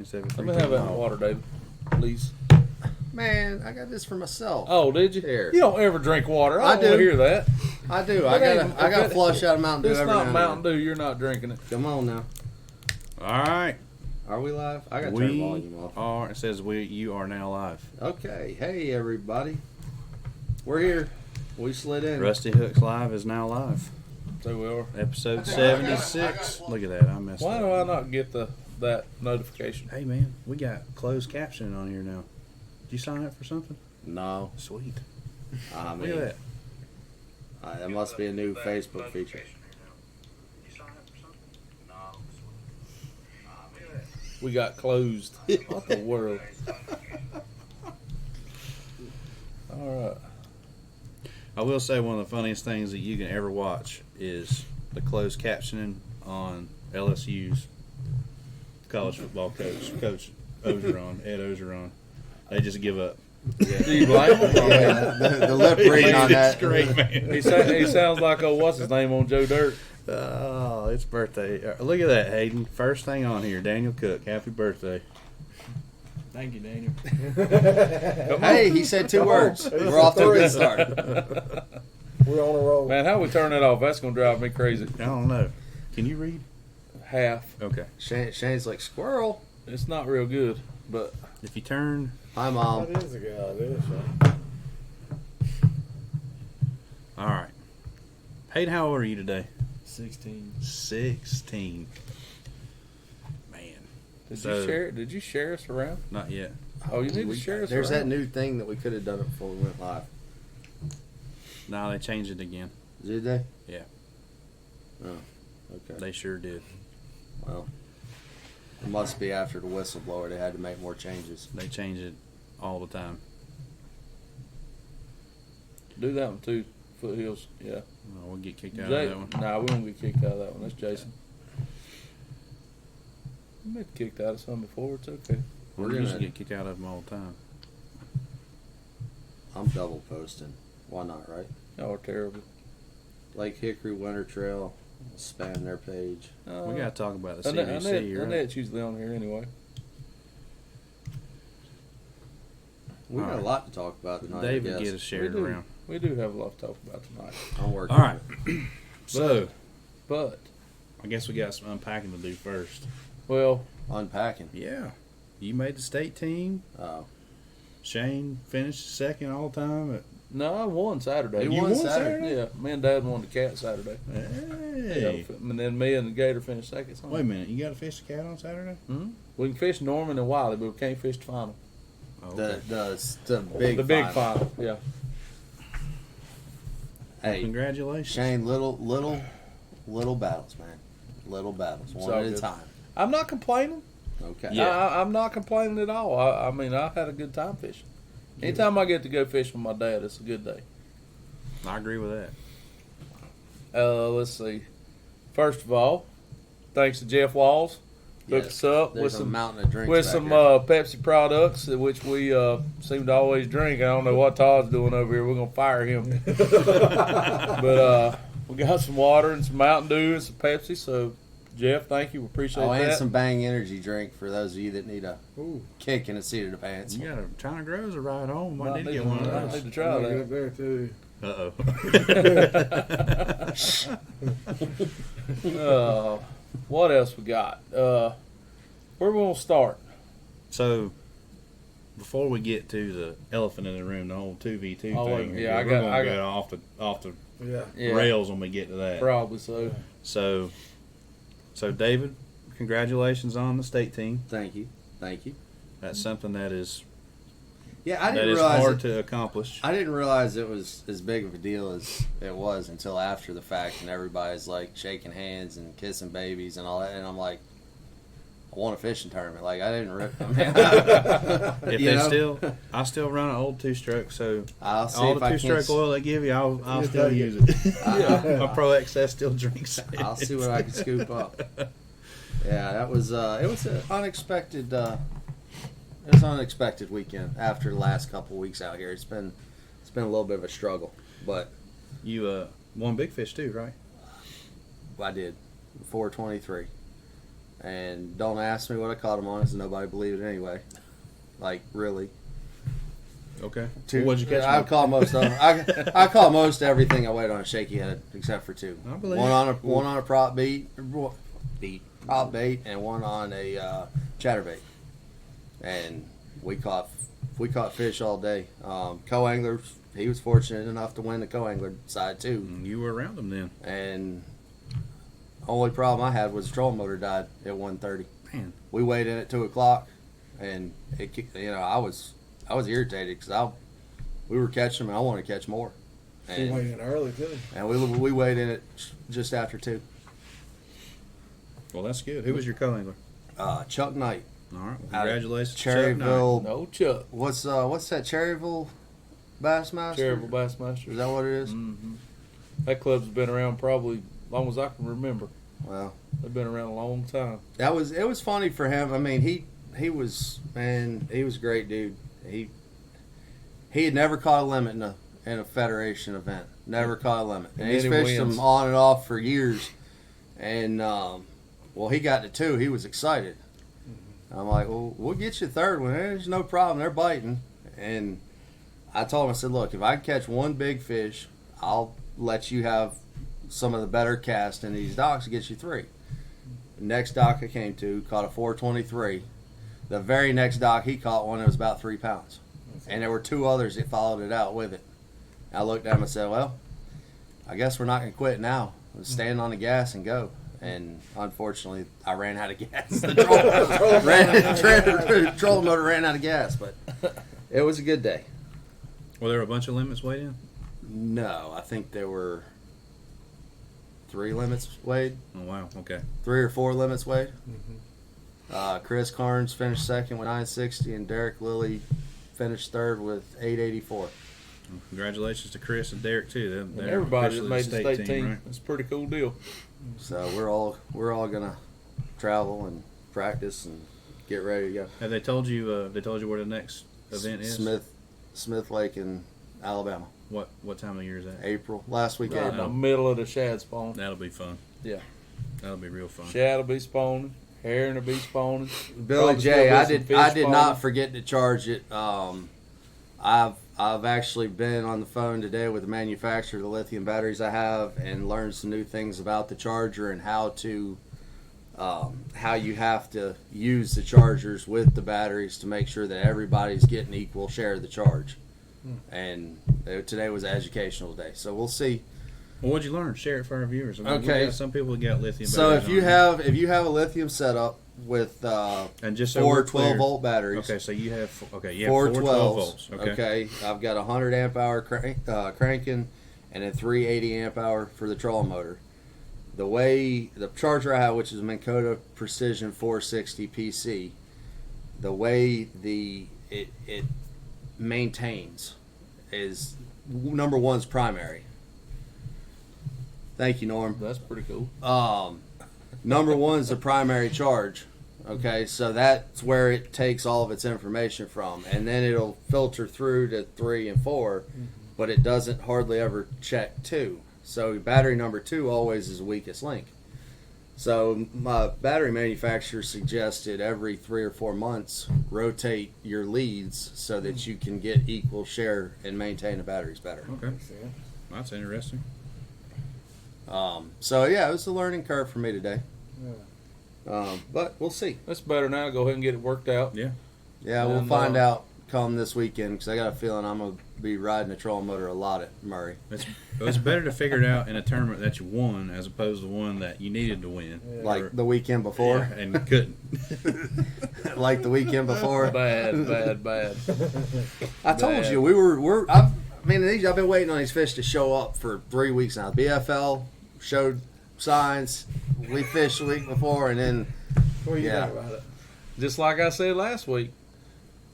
Let me have that water, David, please. Man, I got this for myself. Oh, did you? Here. You don't ever drink water. I don't do. want to hear that. I do. I got to flush out a Mountain Dew It's every not now Mountain and Dew. You're not drinking it. then. Come on now. All right. Are we live? I got to turn the volume off. It says you are now live. Okay. Hey, everybody. We're here. We slid in. Rusty Hooks Live is now live. So we are. Episode 76. Look at that. I messed Why up. do I not get that notification? Hey, man. We got closed captioning on here now. Did you sign up for something? No. Sweet. I Look mean, at that. that must be a new Facebook feature. We got closed. What the world? All right. I will say one of the funniest things that you can ever watch is the closed captioning on LSU's college football coach, Coach Ogeron, Ed Ogeron. They just give up. Yeah. Do you blame him? The lip reading on that. It's great, man. He sounds like, what's his name on Joe Dirt? Oh, it's birthday. Look at that, Hayden. First thing on here, Daniel Cook. Happy birthday. Thank you, Daniel. Hey, he said two words. We're off to a good start. We're on a roll. Man, how we turn that off? That's going to drive me crazy. I don't know. Can you read? Half. Okay. Shane's like, squirrel. It's not real good, but If you turn. Hi, Mom. That is a good idea, Shane. All right. Hayden, how old are you today? 16. 16. Man. Did you share us around? Not yet. Oh, you need to share us There's around. that new thing that we could have done it before we went live. No, they changed it again. Did they? Yeah. Oh, okay. They sure did. Well, it must be after the whistleblower. They had to make more changes. They change it all the time. Do that one too. Foothills, yeah. Oh, we'll get kicked out of that one. Nah, we won't get kicked out of that one. That's Jason. We been kicked out of some before. It's okay. We We're usually gonna- get kicked out of them all the time. I'm double posting. Why not, right? Y'all are terrible. Lake Hickory Winter Trail. Spam their page. We got to talk about the Annette, CDC, right? Annette's usually on here anyway. We got Alright. a lot to talk about tonight. David, I get guess. us shared around. We do have a lot to talk about tonight. I'm working. All right. So, But, I guess we got some unpacking to do first. well, Unpacking. Yeah. You made the state team. Oh. Shane finished second all time. no, I won Saturday. You You won won Saturday? Yeah, me and Dad won the cat Saturday. Hey. Yeah, and then me and the Gator finished second. Wait a minute. You got to fish the cat on Saturday? We can fish Norman and Wiley, but we can't fish the final. Oh, The big the big final. final, yeah. Hey, Congratulations. Shane, little battles, man. Little battles, It's one all at a good. time. I'm not complaining. Okay. Yeah. I'm not complaining at all. I mean, I've had a good time fishing. Anytime I get to go fish with my dad, it's a good day. I agree with that. Let's see. First of all, thanks to Jeff Walls, hooked Yes. us up There's with a some mountain of drinks with back some here. Pepsi products, which we seem to always drink. I don't know what Todd's doing over here. We're gonna fire him. But we got some water and some Mountain Dew and some Pepsi. So, Jeff, thank you. We appreciate Oh, that. and some Bang Energy drink for those of you that need a Ooh. kick in the seat of the pants. You got a China Grows a ride home. Might I did need get to- one of might those. need to try that. Good there, too. What else we got? Where we gonna start? So, before we get to the elephant in the room, the whole 2v2 Oh, thing, yeah, we're I going to got- go off the Yeah. Yeah, rails when we get to that. probably so. So David, congratulations on the state team. Thank you. That's something that is Yeah, I that didn't is realize hard to accomplish. I didn't realize it was as big of a deal as it was until after the fact, and everybody's like shaking hands and kissing babies and all that, and I'm like, I won a fishing tournament. Like I didn't rip. I still run an old two-stroke, so I'll see all if the I two-stroke can. oil they give you, I'll Yeah, still take use it. it. My Pro XS still drinks it. I'll see what I can scoop up. Yeah, that was it was an unexpected. It was an unexpected weekend after the last couple weeks out here. It's been a little bit of a struggle, but You won big fish too, right? I did 423. And don't ask me what I caught them on, because nobody believed it anyway. Like, really. Okay. Two. Well, what'd you catch? I caught most of them. I caught most everything I weighed on a shaky head, except for two. I believe One on a prop bait, and one on a chatterbait. And we caught fish all day. Co-angler, he was fortunate enough to win the co-angler side too. You were around them then. And only problem I had was the trolling motor died at 1:30. Man. We weighed in at 2:00, and it, I was irritated because we were catching them and I wanted to catch more. She weighed in early too. And we weighed in at just after 2. Well, that's good. Who was your co-angler? Chuck Knight. All right. Well, Out of congratulations, to Chuck Knight. Cherryville. No Chuck. What's that? Cherryville Bassmaster. Cherryville Bassmaster. Is that what it is? Mm-hmm. That club's been around probably as long as I can remember. Well, They've been around a long time. it was funny for him. I mean, he was a great dude. He had never caught a limit in a federation event. Never caught a limit. And he's then he fished wins. them on and off for years. And he got to 2. He was excited. I'm like, well, we'll get you a third one. There's no problem. They're biting. And I told him, I said, look, if I catch one big fish, I'll let you have some of the better cast in these docks to get you 3. The next dock I came to caught a 423. The very next dock he caught one that was about 3 pounds. And there were 2 others that followed it out with it. I looked at him and said, well, I guess we're not going to quit now. Let's stand on the gas and go. And unfortunately, I ran out of gas. The trolling motor ran out of gas, but it was a good day. Were there a bunch of limits weighed in? No, I think there were 3 limits weighed. Oh, wow. Okay. 3 or 4 limits weighed. Mm-hmm. Chris Carnes finished second with 960, and Derek Lilly finished third with 884. Well, congratulations to Chris and Derek, too. And They're everybody that officially made the the state team. right? It's a pretty cool deal. So we're all gonna travel and practice and get ready to go. Have they told you where the next event is? Smith Lake in Alabama. What time of year is that? April. Last week Right in April. the middle of the shad spawn. That'll be fun. Yeah. That'll be real fun. Shad will be spawning. Herring will be spawning. Billy Probably J, still I be some did fish I did not spawning. forget to charge it. I've actually been on the phone today with the manufacturer of the lithium batteries I have and learned some new things about the charger and how you have to use the chargers with the batteries to make sure that everybody's getting equal share of the charge. And today was an educational day, so we'll see. Well, what'd you learn? Share it for our viewers. I mean, Okay. we got some people that got lithium. So batteries if you on have a lithium setup with and just so 4 we're clear- 12-volt batteries. Okay, so you have you have 4 4 12 12s. volts. Okay. I've got a 100 amp hour cranking and then 380 amp hour for the trolling motor. The charger I have, which is a Minn Precision 460 PC, the way it maintains is number one's primary. Thank you, Norm. That's pretty cool. Number one's the primary charge. Okay, so that's where it takes all of its information from, and then it'll filter through to 3 and 4, but it doesn't hardly ever check 2. So battery number 2 always is the weakest link. So my battery manufacturer suggested every 3 or 4 months rotate your leads so that you can get equal share and maintain the batteries better. Okay, that's interesting. So yeah, it was a learning curve for me today. Yeah. But we'll see. That's better now. Go ahead and get it worked out. Yeah. Yeah, we'll And, find out come this weekend because I got a feeling I'm going to be riding a trolling motor a lot at Murray. It's better to figure it out in a tournament that you won as opposed to one that you needed to win. Yeah. Like the weekend before. Yeah, and couldn't. Like the weekend before. Bad. I told Bad. you, I've been waiting on these fish to show up for 3 weeks now. BFL showed signs. We fished the week before, and then What do you Yeah. think about it? Just like I said last week,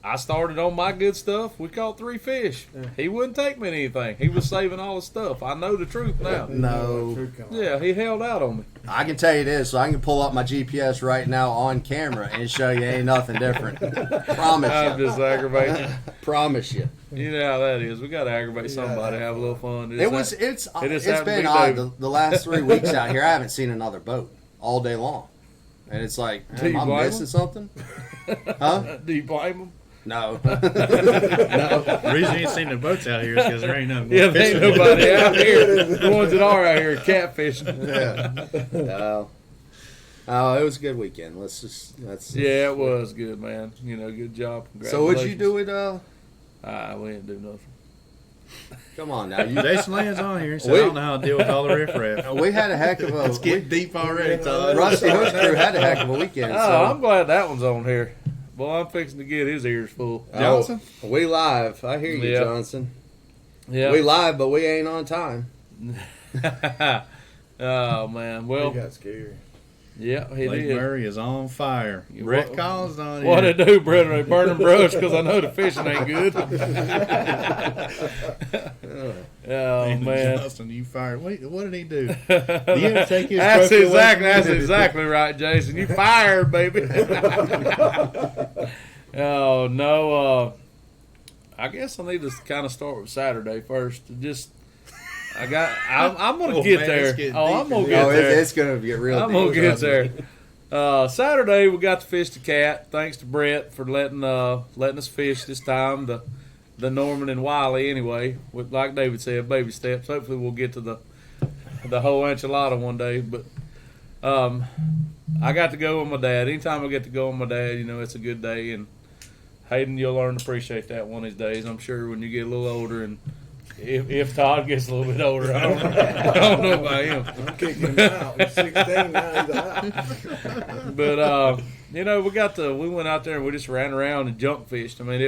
I started on my good stuff. We caught 3 fish. Yeah. He wouldn't take me anything. He was saving all the stuff. I know the truth now. No. Truth come out. Yeah, he held out on me. I can tell you this, so I can pull up my GPS right now on camera and show you ain't nothing different. Promise I'm you. just aggravated. Promise you. You know how that is. We got to aggravate somebody, have a little fun. It's just been happened to be odd. David. The last 3 weeks out here, I haven't seen another boat all day long. and it's like, Do you am I blame missing him? something? Huh? Do you blame them? No. No. The reason you ain't seen the boats out here is because there ain't no Yeah, there ain't nobody out here. The ones that are out here are catfishing. Yeah. No. Oh, it was a good weekend. Yeah, it was good, man. You know, good job. So what'd you do with We didn't do nothing. Come on now. You, Jason Land's on here, so I don't know how to deal with all the riffraff. we had a heck of a It's getting deep already, Todd. Rusty Hook crew had a heck of a weekend. Oh, So. I'm glad that one's on here. Well, I'm fixing to get his ears full. Johnson? Oh, we live. I hear you, Yeah. Johnson. Yeah. We live, but we ain't on time. Oh man. Well, He got scary. yeah, he Lake did. Murray is on fire. Yeah, Brett what- Collins on What here. they do, brother? They burning brush because I know the fishing ain't good. Oh Andy man. Johnson, you fired. Wait, what did he do? Do you ever take his That's trophy away from That's him? exactly right, Jason. You fired, baby. Oh no. I guess I need to kind of start with Saturday first. I'm gonna Oh, get man, there. it's getting Oh, I'm deep gonna in get Oh, there. it's going to get real I'm deep, gonna get trust me. there. Saturday we got to fish the cat. Thanks to Brett for letting us fish this time. The Norman and Wiley anyway. With, like David said, baby steps. Hopefully we'll get to the whole enchilada one day. But I got to go with my dad. Anytime I get to go with my dad, you know it's a good day. And Hayden, you'll learn to appreciate that one of these days. I'm sure when you get a little older and. If Todd gets a little bit older, I don't know about him. I'm kicking him out. He's 16 now. He's out. But you know, we went out there and we just ran around and junk fished. I mean,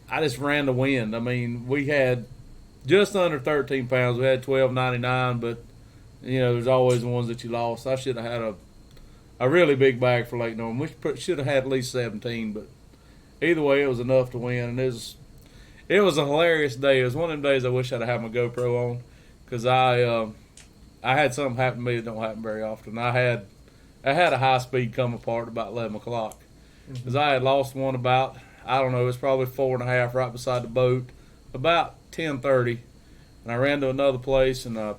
I just ran the wind. I mean, we had just under 13 pounds. We had 12.99, but you know, there's always the ones that you lost. I should have had a really big bag for Lake Norman. We should have had at least 17, but either way, it was enough to win. And it was a hilarious day. It was one of them days I wish I'd have had my GoPro on, because I had something happen to me that don't happen very often. I had a high speed come apart about 11 o'clock, because I had lost one about, I don't know, it was probably 4.5 right beside the boat, about 10:30, and I ran to another place and I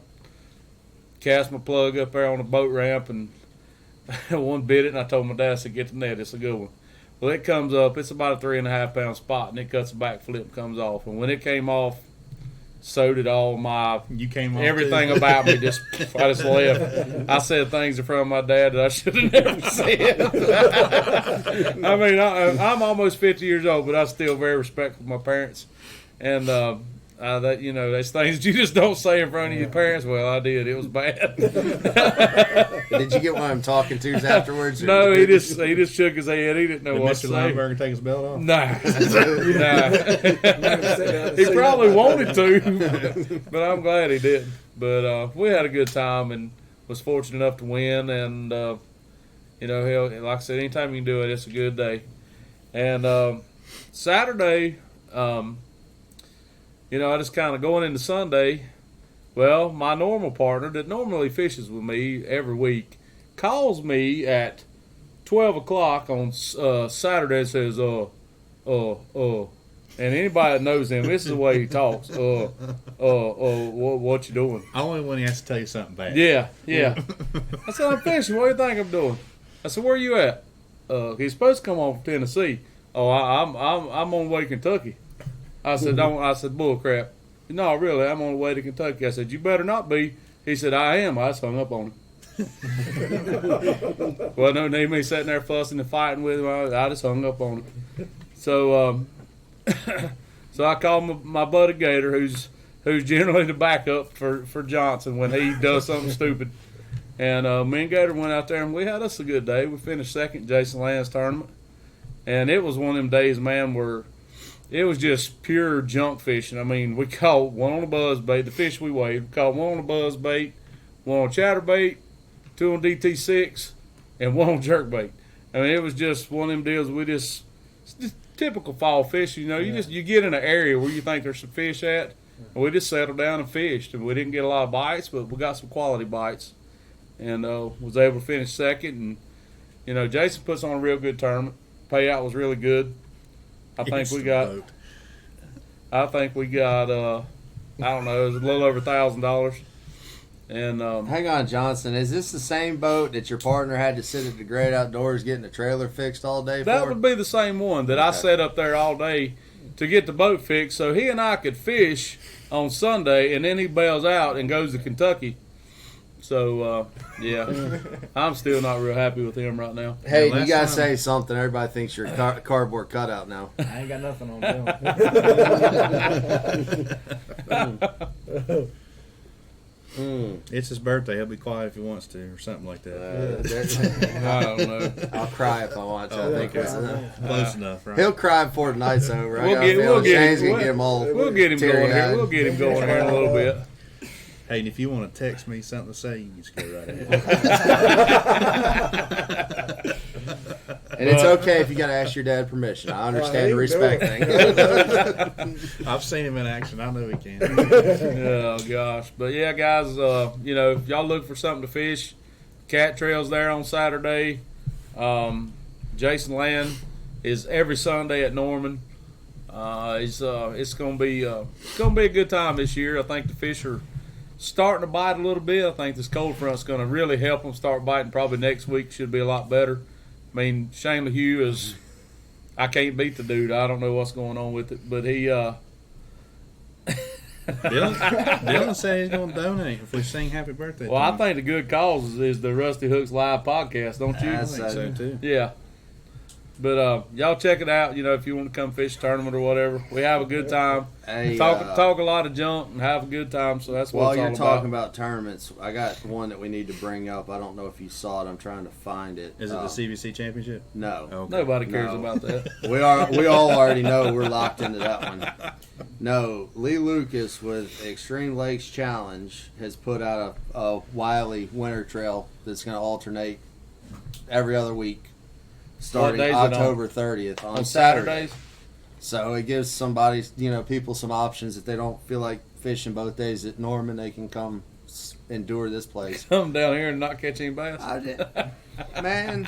cast my plug up there on the boat ramp, and one bit it, and I told my dad, I said, get the net, it's a good one. Well, it comes up. It's about a 3.5 pound spot, and it cuts a back flip and comes off. And when it came off, so did all my You came on everything too. about me. I just left. I said things in front of my dad that I should have never said. I mean, I'm almost 50 years old, but I'm still very respectful of my parents. And that, you know, there's things you just don't say in front of your parents. Well, I did. It was bad. Did you get one of them talking twos afterwards? or- No, he just shook his head. He didn't know Did what Mr. to say. Lineberger take his belt off? Nah. He probably wanted to, but I'm glad he didn't. But we had a good time and was fortunate enough to win. And, you know, hell, like I said, anytime you can do it, it's a good day. And Saturday, you know, I just kind of going into Sunday. Well, my normal partner that normally fishes with me every week calls me at 12 o'clock on Saturday and says, and anybody that knows him, this is the way he talks. What you doing? Only when he has to tell you something bad. Yeah. I said, I'm fishing. What do you think I'm doing? I said, where you at? He's supposed to come on from Tennessee. Oh, I'm on the way to Kentucky. I said, bull crap. No, really, I'm on the way to Kentucky. I said, you better not be. He said, I am. I just hung up on him. Well, no need me sitting there fussing and fighting with him. I just hung up on him. So, so I called my buddy Gator, who's generally the backup for Johnson when he does something stupid. And me and Gator went out there and we had us a good day. We finished second in Jason Land's tournament, and it was one of them days, man, where it was just pure junk fishing. I mean, we caught one on a buzz bait, the fish we weighed. We caught one on a buzz bait, one on chatterbait, two on DT6, and one on jerkbait. I mean, it was just one of them deals. It's just typical fall fishing. You know, you get in an area where you think there's some fish at, and we just settled down and fished. And we didn't get a lot of bites, but we got some quality bites, and was able to finish second. And you know, Jason puts on a real good tournament. Payout was really good. I think we got, I don't know, it was a little over $1,000. And Hang on, Johnson. Is this the same boat that your partner had to sit at the great outdoors getting the trailer fixed all day that for? would be the same one that I sat up there all day to get the boat fixed, so he and I could fish on Sunday, and then he bails out and goes to Kentucky. So, yeah, I'm still not real happy with him right now. Hey, Yeah, you gotta last say something. Everybody thinks you're a cardboard cutout now. I ain't got nothing on them. It's his birthday. He'll be quiet if he wants to, or something like that. I don't know. I'll cry if I want to. I think it's Close enough, right? he'll cry before the night's over. We'll get him him all. We'll get him going here. teary-eyed. We'll get him going here in a little bit. Hey, and if you want to text me something to say, you can just go right ahead. And it's okay if you gotta ask your dad permission. I understand the respect thing. I've seen him in action. I know he can. Oh gosh, but yeah, guys, you know, if y'all look for something to fish, cat trails there on Saturday. Jason Land is every Sunday at Norman. It's gonna be a good time this year. I think the fish are starting to bite a little bit. I think this cold front's gonna really help them start biting. Probably next week should be a lot better. I mean, Shane LaHue is. I can't beat the dude. I don't know what's going on with it, but he. Dylan said he's going to donate if we sing happy birthday. Well, to I him. think the good cause is the Rusty Hooks live podcast, don't you? I think so too. Yeah. But y'all check it out. You know, if you want to come fish a tournament or whatever, we have a good time. Hey, Talk a lot of junk and have a good time. So that's what while it's you're all talking about. about tournaments, I got one that we need to bring up. I don't know if you saw it. I'm trying to find it. Is it the CBC championship? No. Okay. Nobody cares No. about that. We all already know we're locked into that one. No, Lee Lucas with Extreme Lakes Challenge has put out a Wiley winter trail that's going to alternate every other week, starting days is it on? October 30th on On Saturday. Saturdays, So it gives somebody, people some options. If they don't feel like fishing both days at Norman, they can come endure this place. come down here and not catch any bass. Man,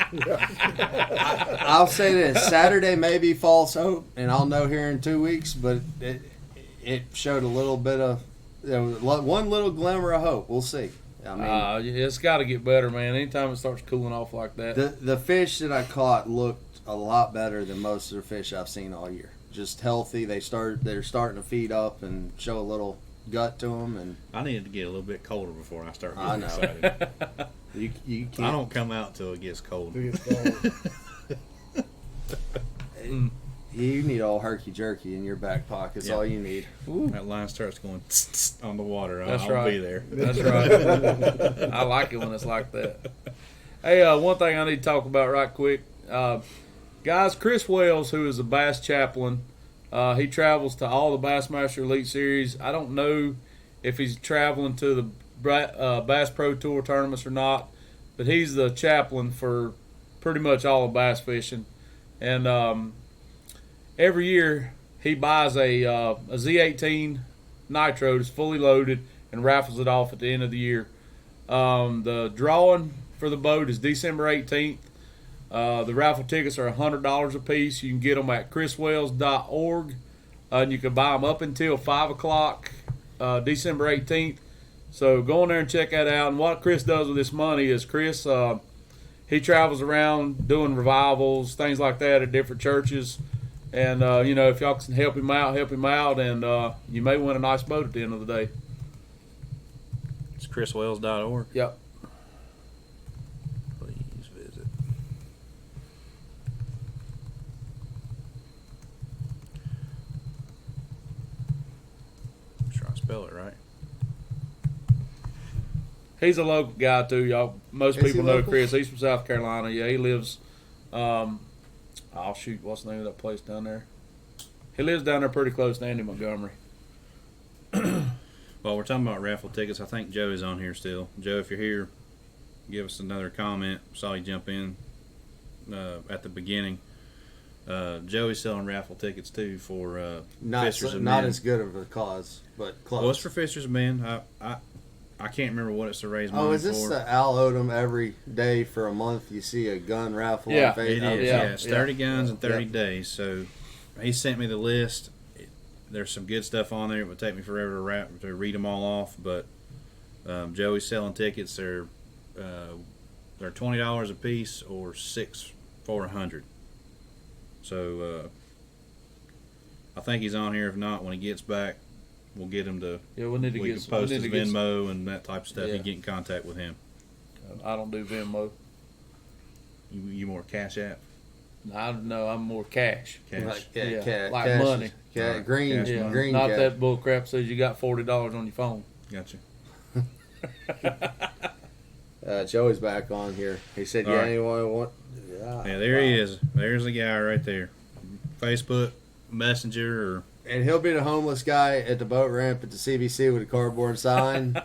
I'll say this: Saturday may be false hope, and I'll know here in 2 weeks. But it showed a little bit of one little glimmer of hope. We'll see. I mean, It's got to get better, man. Anytime it starts cooling off like that. the fish that I caught looked a lot better than most of the fish I've seen all year. Just healthy. They're starting to feed up and show a little gut to them. And I needed to get a little bit colder before I start I getting know. excited. you can't. I don't come out till it gets cold. You need old herky jerky in your back pocket. That's Yeah. all you need. That line starts going on the water. That's I'll right. be there. That's right. I like it when it's like that. Hey, one thing I need to talk about right quick. Guys, Chris Wells, who is a bass chaplain, he travels to all the Bassmaster Elite Series. I don't know if he's traveling to the Bass Pro Tour tournaments or not, but he's the chaplain for pretty much all of bass fishing. And every year he buys a Z18 Nitro that's fully loaded and raffles it off at the end of the year. The drawing for the boat is December 18th. The raffle tickets are $100 a piece. You can get them at chriswells.org. And you can buy them up until 5 o'clock December 18th. So go in there and check that out. And what Chris does with this money is Chris, he travels around doing revivals, things like that at different churches. And, if y'all can help him out. And you may win a nice boat at the end of the day. It's chriswells.org. Yep. Please visit. Make sure I spell it right. He's a local guy, too, y'all. Most Is he people know local? Chris. He's from South Carolina. Yeah, he lives, what's the name of that place down there? He lives down there pretty close to Andy Montgomery. Well, we're talking about raffle tickets. I think Joe is on here still. Joe, if you're here, give us another comment. Saw you jump in at the beginning. Joey's selling raffle tickets too for Fishers of Not Men. as good of a cause, but close. Well, it's for Fishers of Men. I can't remember what it's to raise money Oh, is this for. the Al Odom every day for a month? You see a gun raffle Yeah, on Facebook? It is. Yeah, Yeah, it's 30 guns in 30 Yeah. days. So he sent me the list. There's some good stuff on there. It would take me forever to read them all off, but Joey's selling tickets. They're $20 a piece or 6 for $100. So I think he's on here. If not, when he gets back, we'll get him to. Yeah, we need to We get can post his get some- Venmo and that type of stuff. Yeah. You get in contact with him. I don't do Venmo. You more Cash App? I know I'm more cash. Cash. Like, Yeah, like cash, money. Yeah, green, Cash Yeah, money. green. not cash. that bull crap says you got $40 on your phone. Gotcha. Joey's back on here. He said, All "Yeah, right. anyone want?" Yeah, there he is. There's the guy right there. Facebook Messenger or And he'll be the homeless guy at the boat ramp at the CBC with a cardboard sign,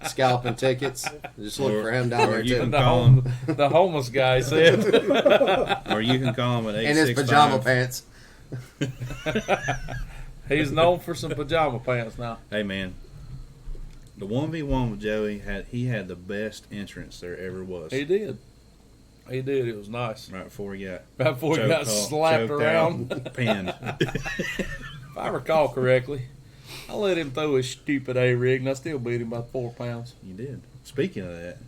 scalping tickets. Just look for him down or there you too. can The, call him, the homeless guy said. or you can call him at 865. In his pajama pants. He's known for some pajama pants now. Hey man, the 1v1 with Joey had the best entrance there ever was. He did. He did. It was nice. Right before he got Right before he got slapped choked around. out, pinned. If I recall correctly, I let him throw his stupid A-rig, and I still beat him by 4 pounds. You did. Speaking of that,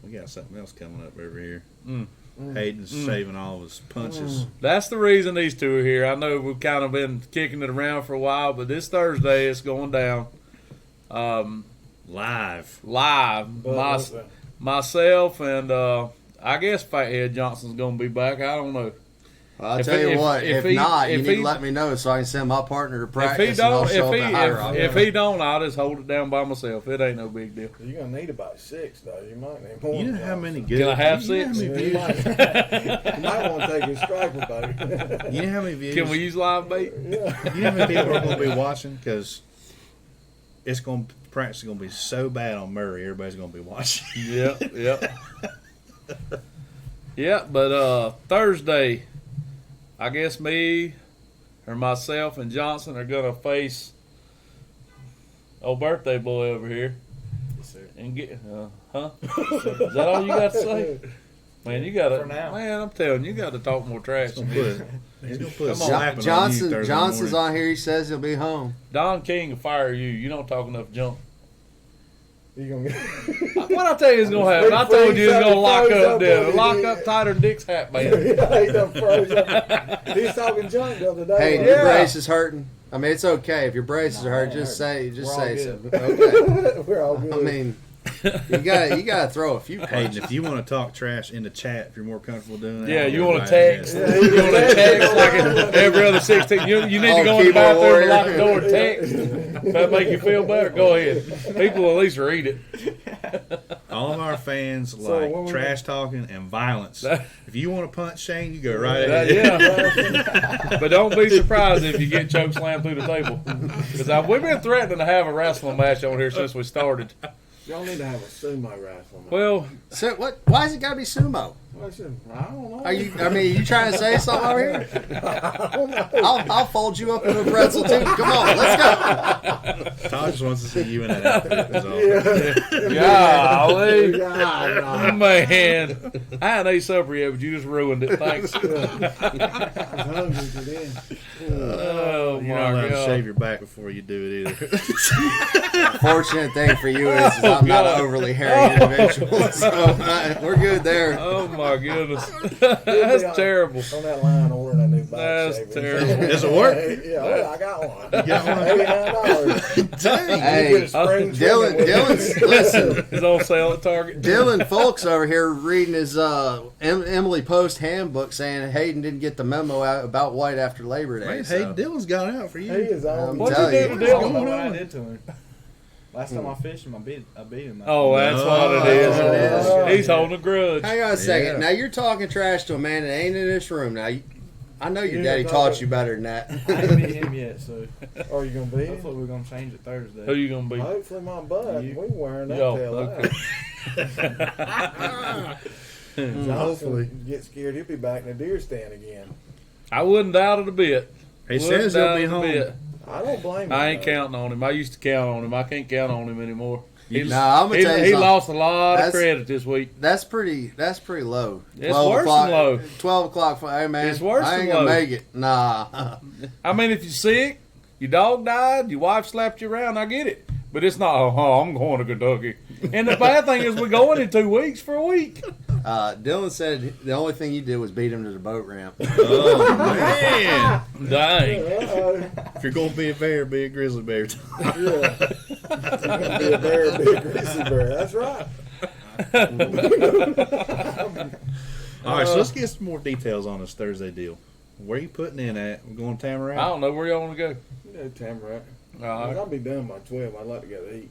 we got something else coming up over here. Mm. Hayden's saving all of his punches. That's the reason these two are here. I know we've kind of been kicking it around for a while, but this Thursday it's going down. Live. Live. Myself and I guess Fathead Johnson's going to be back. I don't know. I'll If tell you he- what. if If he- not, you if need he- to let me know so I can send my partner to If practice. he don't, and I'll show up at High Rock. if he don't, I'll just hold it down by myself. It ain't no big deal. You're gonna need about 6 though. You might need more. You know than how that. many good. Can I have you know how 6? many You views- might want to take his striper boat. You know how many views? Can we use live bait? You know how many people are going to be watching? Because it's going to practice going to be so bad on Murray. Everybody's going to be watching. Yep. Yeah, but Thursday, I guess me or myself and Johnson are gonna face old birthday boy over here Yes, sir. and get huh? Is that all you got to say? Man, you gotta. For now. Man, I'm telling you, you got to talk more trash He's than going this. to put a Come on. slapping on you Johnson, Thursday Johnson's morning. on here. He says he'll be home. Don King will fire you. You don't talk enough junk. You gonna get? What I tell you is gonna happen? I told you it's gonna lock up there. Lock up tighter than Dick's hat band. Yeah, he done froze up. He was talking junk the other day. Hey, Like, your brace is hurting. I mean, it's okay if your braces No, are hurt. it Just hurt. say We're all so. good. Okay. We're all good. I mean, you gotta throw a few Hayden, punches. if you want to talk trash in the chat, if you're more comfortable doing that. Yeah, I'll you go want right to text? ahead. You want to text like every other 16? You need to go in the keyboard bathroom warrior. and lock the door and text. If that make you feel better, go ahead. People will at least read it. All of our fans So like when we- trash talking and violence. That- If you want to punch Shane, you go right That- ahead. yeah. But don't be surprised if you get choke slammed through the table. Because we've been threatening to have a wrestling match on here since we started. Y'all need to have a sumo wrestling. match. Well, So what? Why is it gotta be sumo? I said, I don't know. Are you? I mean, you trying to say something over here? I don't know. I'll fold you up into a pretzel too. Come on, let's go. Todd just wants to see you in that outfit. That's all. golly. God, Man, I hadn't ate supper yet, but you just ruined it. Thanks. I was hungry today. Oh, You're not my allowed to shave God. your back before you do it either. Fortunate thing for you is I'm not an overly hairy individual, so we're good there. Oh, my goodness. That's terrible. On that line ordering a new bike That's shaver. terrible. Does it work? Yeah, well, I got one. You got $89. Dang. Hey, Dylan's listen. It's on sale at Target. Dylan Folks over here reading his Emily Post handbook saying Hayden didn't get the memo out about White after Labor Day. Man, so. Hayden Dylan's got out for He you. is on. I'm What'd you telling do to you. I don't know Dylan? what I did to him. Last time I fished him, I beat him. Oh, that's No, what it that's what it is. is. He's holding a grudge. Hang on a second. Yeah. Now you're talking trash to a man that ain't in this room. Now I know your Yeah, daddy no. taught you better than I that. ain't beat him yet, so Are you going to be? hopefully we're gonna change it Thursday. Who you going to be? Hopefully my butt. You. We wearing that Yo, tail okay. out. Hopefully. Get scared he'll be back in the deer stand again. I wouldn't doubt it a bit. He Wouldn't says he'll doubt be it a home. bit. I don't blame him. I ain't though. counting on him. I used to count on him. I can't count on him anymore. Nah, I'm gonna he, tell you he something. lost a lot of That's- credit this week. That's pretty low. It's worse than low. 12 o'clock. Hey man, It's worse I than ain't gonna low. make it. Nah. I mean, if you're sick, your dog died, your wife slapped you around, I get it. But it's not, oh, I'm going to Kentucky. And the bad thing is we're going in 2 weeks for a week. Dylan said the only thing you did was beat him to the boat ramp. Oh, man. Dang. If you're going to be a bear, be a grizzly bear. Yeah. Be a bear, be a grizzly bear. That's right. All right, so let's get some more details on this Thursday deal. Where are you putting in at? We're going Tamarack? I don't know where y'all want to go. Yeah, Tamarack. All right. I'll be done by 12. I'd like to go to eat.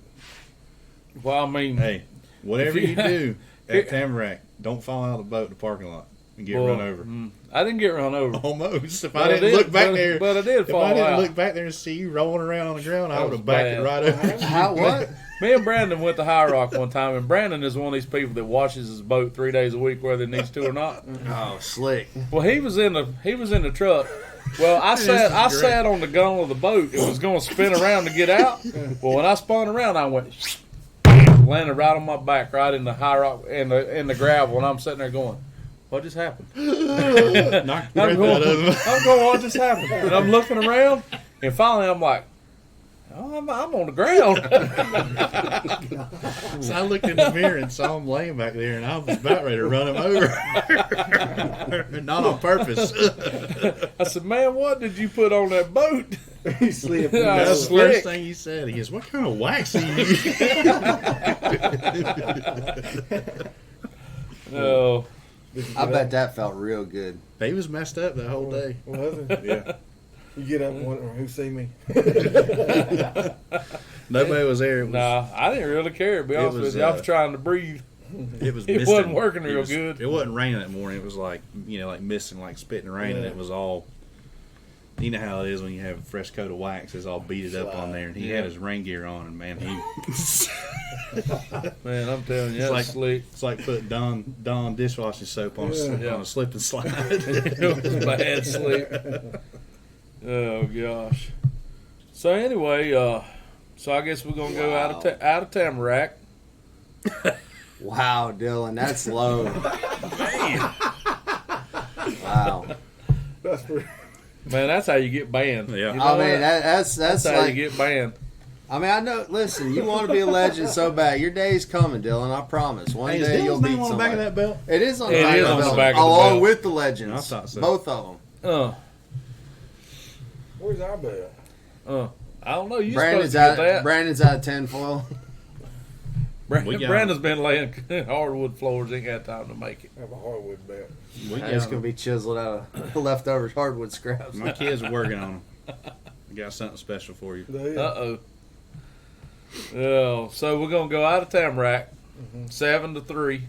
Well, I mean, Hey, whatever If you you- do at Tamarack, don't fall out of the boat in the parking lot and get run over. I didn't get run over. Almost. If But I didn't look back but- there, But I did if fall I didn't out. look back there and see you rolling around on the ground, I That would was have backed it bad. right over. How what? Me and Brandon went to High Rock one time, and Brandon is one of these people that washes his boat 3 days a week, whether he needs to or not. Oh, slick. Well, he was in the truck. Well, I sat on the gunnel of the boat. It was going to spin around to get out. Well, when I spun around, I went landed right on my back, right in the High Rock in the gravel, and I'm sitting there going, "What just happened?" Knocked the I'm breath out of him. going, "What just happened?" And I'm looking around, and finally I'm like, "Oh, I'm on the ground." So I looked in the mirror and saw him laying back there, and I was about ready to run him over. Not on purpose. I said, "Man, what did you put on that boat?" He slipped. Yeah, That's the slick. first thing he said. He goes, "What kind of wax are you using?" Oh, I bet that felt real good. He was messed up that whole day. Was it? Yeah. You get up and wonder who see me. Nobody was there. It was, nah, I didn't really care. To be honest was, with you, I was trying to breathe. It was It misting. wasn't working It real was- good. It wasn't raining that morning. It was like, like misting, like spitting rain, and Yeah. it was all. You know how it is when you have a fresh coat of wax. It's all beaded up on there, and he Yeah. had his rain gear on, and man, he. Man, I'm telling you, It's that's like- slick. It's like putting Dawn dishwashing soap on, Yeah. on a slip and slide. It was bad sleep. Oh gosh. So anyway, so I guess we're gonna go out of Tamarack. Wow, Dylan, that's low. Wow. That's pretty. Man, that's how you get banned. Yeah. You know I mean, that? that's how like. you get banned. I mean, I know. Listen, you want to be a legend so bad. Your day's coming, Dylan. I promise. One Hey, is day Dylan's you'll beat name on the back of somebody. that belt? It is on It the back is of on the the belt, back of the along belt. with the legends. I thought so. Both of them. Where's our bell? I don't know. You Brandon's supposed to get out. that. Brandon's out of tinfoil. We got Brandon's been laying hardwood floors. Ain't got time to make it. I have a hardwood belt. We It's got gonna be chiseled out of leftover hardwood scraps. My kids are working on them. I got something special for you. There you Uh oh. So we're gonna go out of Tamarack, 7 to 3.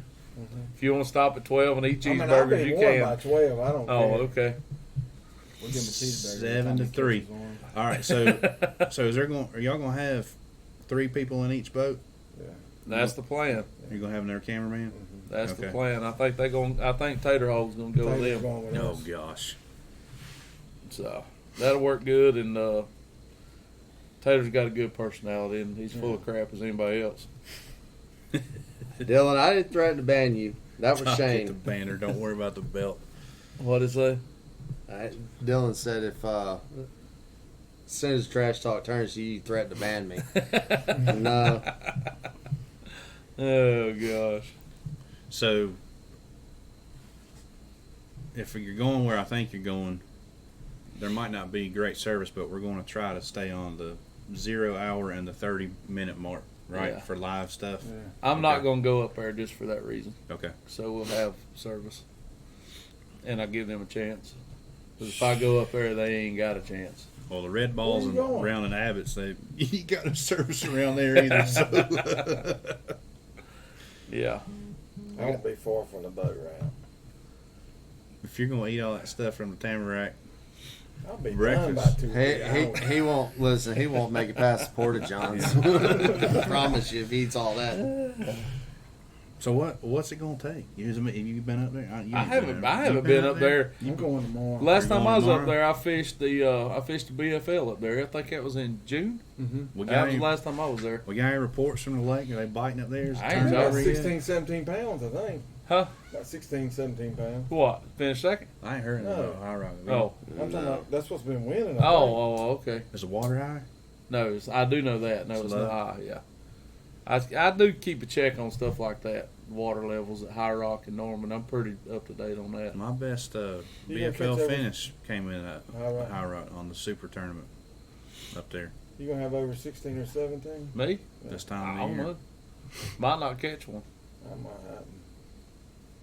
If you want to stop at 12 and eat I mean, I'll cheeseburgers, be you warm by can. 12. I don't Oh, care. okay. We'll give him a cheeseburger. 7 to 3. All right, so is there going? Are y'all gonna have 3 people in each boat? That's the plan. You're gonna have another cameraman? That's the Okay. plan. I think Tater Hole's gonna go with Taylor's them. going with Oh us. gosh. So that'll work good. And Tater's got a good personality, and he's full of crap as anybody else. Dylan, I didn't threaten to ban you. That was Get the Shane. banner. Don't worry about the belt. What is that? Dylan said if as soon as trash talk turns to you, you threaten to ban me. No. Oh gosh. So, if you're going where I think you're going, there might not be great service, but we're going to try to stay on the 0 hour and the 30-minute mark, right, Yeah. for live stuff. Yeah. I'm not Okay. gonna go up there just for that reason. Okay. So we'll have service, and I give them a chance. Because if I go up there, they ain't got a chance. Well, the Red Balls Where and you going? Brown and Abbott's, you got no service around there either. So. Yeah. I won't be far from the boat route. If you're going to eat all that stuff from the Tamarack, I'll be Breakfast. done by 2 hours. He won't listen. He won't make it past the Porta Johns. I promise you, if he eats all that. so what's it going to take? Have you been up there? You I ain't haven't been up there. I'm going tomorrow. Last You're time going I was up tomorrow? there, I fished the BFL up there. I think that was in June. We That got was the any, last time I was there. we got any reports from the lake? Are they biting up there? Is it I ain't turning got over About yet? 16, 17 pounds, I think. Huh? About 16, 17 pounds. What? Finished second? I ain't heard No. of High Rock. Oh. I'm talking about, that's what's been winning. Oh, okay. Is the water high? No, I do know that. No, it's low? not high. Yeah, I do keep a check on stuff like that. Water levels at High Rock and Norman. I'm pretty up to date on that. My best gonna catch BFL over- finish came in at High Rock. High Rock on the Super Tournament up there You gonna have over 16 or 17? Me? this I time of don't the year. know. Might not catch one. I might happen.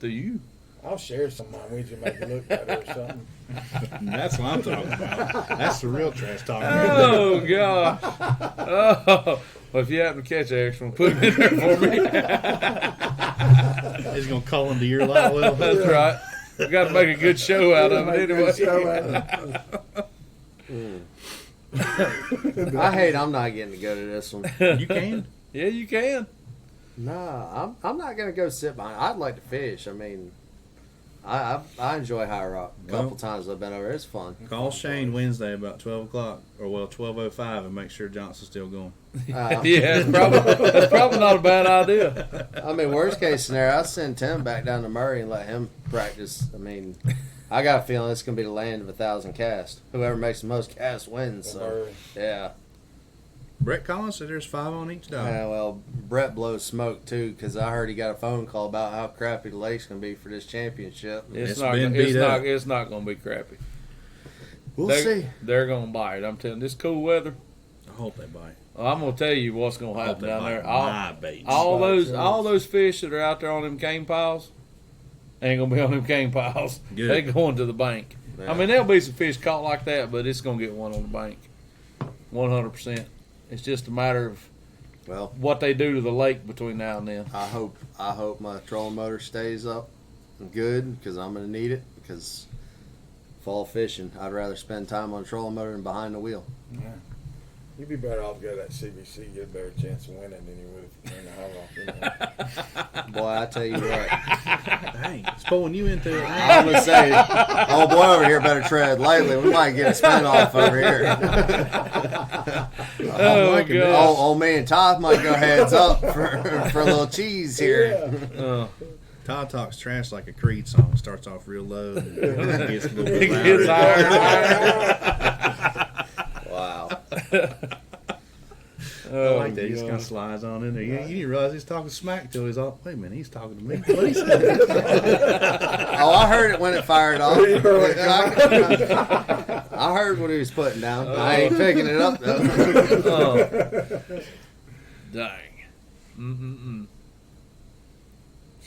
Do you? I'll share some of mine with you, make it look better or something. That's what I'm talking about. That's the real trash talk. Oh gosh. Oh. Well, if you happen to catch an extra one, put it in there for me. He's gonna call into your lot. Well, That's right. We got to make a good show out of it Make a show anyway. out I hate I'm not getting to go to this one. you can. Yeah, you can. Nah, I'm not gonna go sit behind. I'd like to fish. I mean, I enjoy High Rock. A couple Well- times I've been over. It's fun. Call Shane Wednesday about 12 o'clock, or 12:05, and make sure Johnson's still going. Uh, Yeah, that's probably not a bad idea. I mean, worst case scenario, I'll send Tim back down to Murray and let him practice. I mean, I got a feeling it's gonna be the land of 1,000 casts. Whoever makes the most casts wins. So Murray. yeah. Brett Collins said there's 5 on each dog. Yeah, well, Brett blows smoke too because I heard he got a phone call about how crappy the lake's gonna be for this championship. It's been beat up. It's not going to be crappy. We'll They- see. They're going to bite. I'm telling you, this cool weather. I hope they bite. I'm going to tell you what's going to I hope happen they down bite there. my baits. All Spikes, those fish that are out there on them cane piles ain't gonna be on them cane piles. Good. They going to the bank. Yeah. I mean, there'll be some fish caught like that, but it's gonna get one on the bank, 100%. It's just a matter of Well, what they do to the lake between now and then. I hope my trolling motor stays up and good because I'm gonna need it because fall fishing. I'd rather spend time on a trolling motor than behind the wheel. You'd be better off to go to that CBC, get a better chance of winning than you would if you're in the High Rock. Boy, I tell you what, Dang, it's pulling you into it. I'm gonna say, old boy over here better tread lightly. We might get a spin off over here. Oh, God. Old me and Todd might go heads up for a little cheese here. Todd talks trash like a Creed song. It starts off real low and it gets a little It bit gets louder. Wow. I like that. He just kind of slides on in there. You didn't realize he's talking smack till he's all, wait a minute, he's talking to me. What he say? Oh, I heard it when it fired off. I heard what he was putting down. I ain't picking it up though. Oh. Dang. Mm-mm-mm.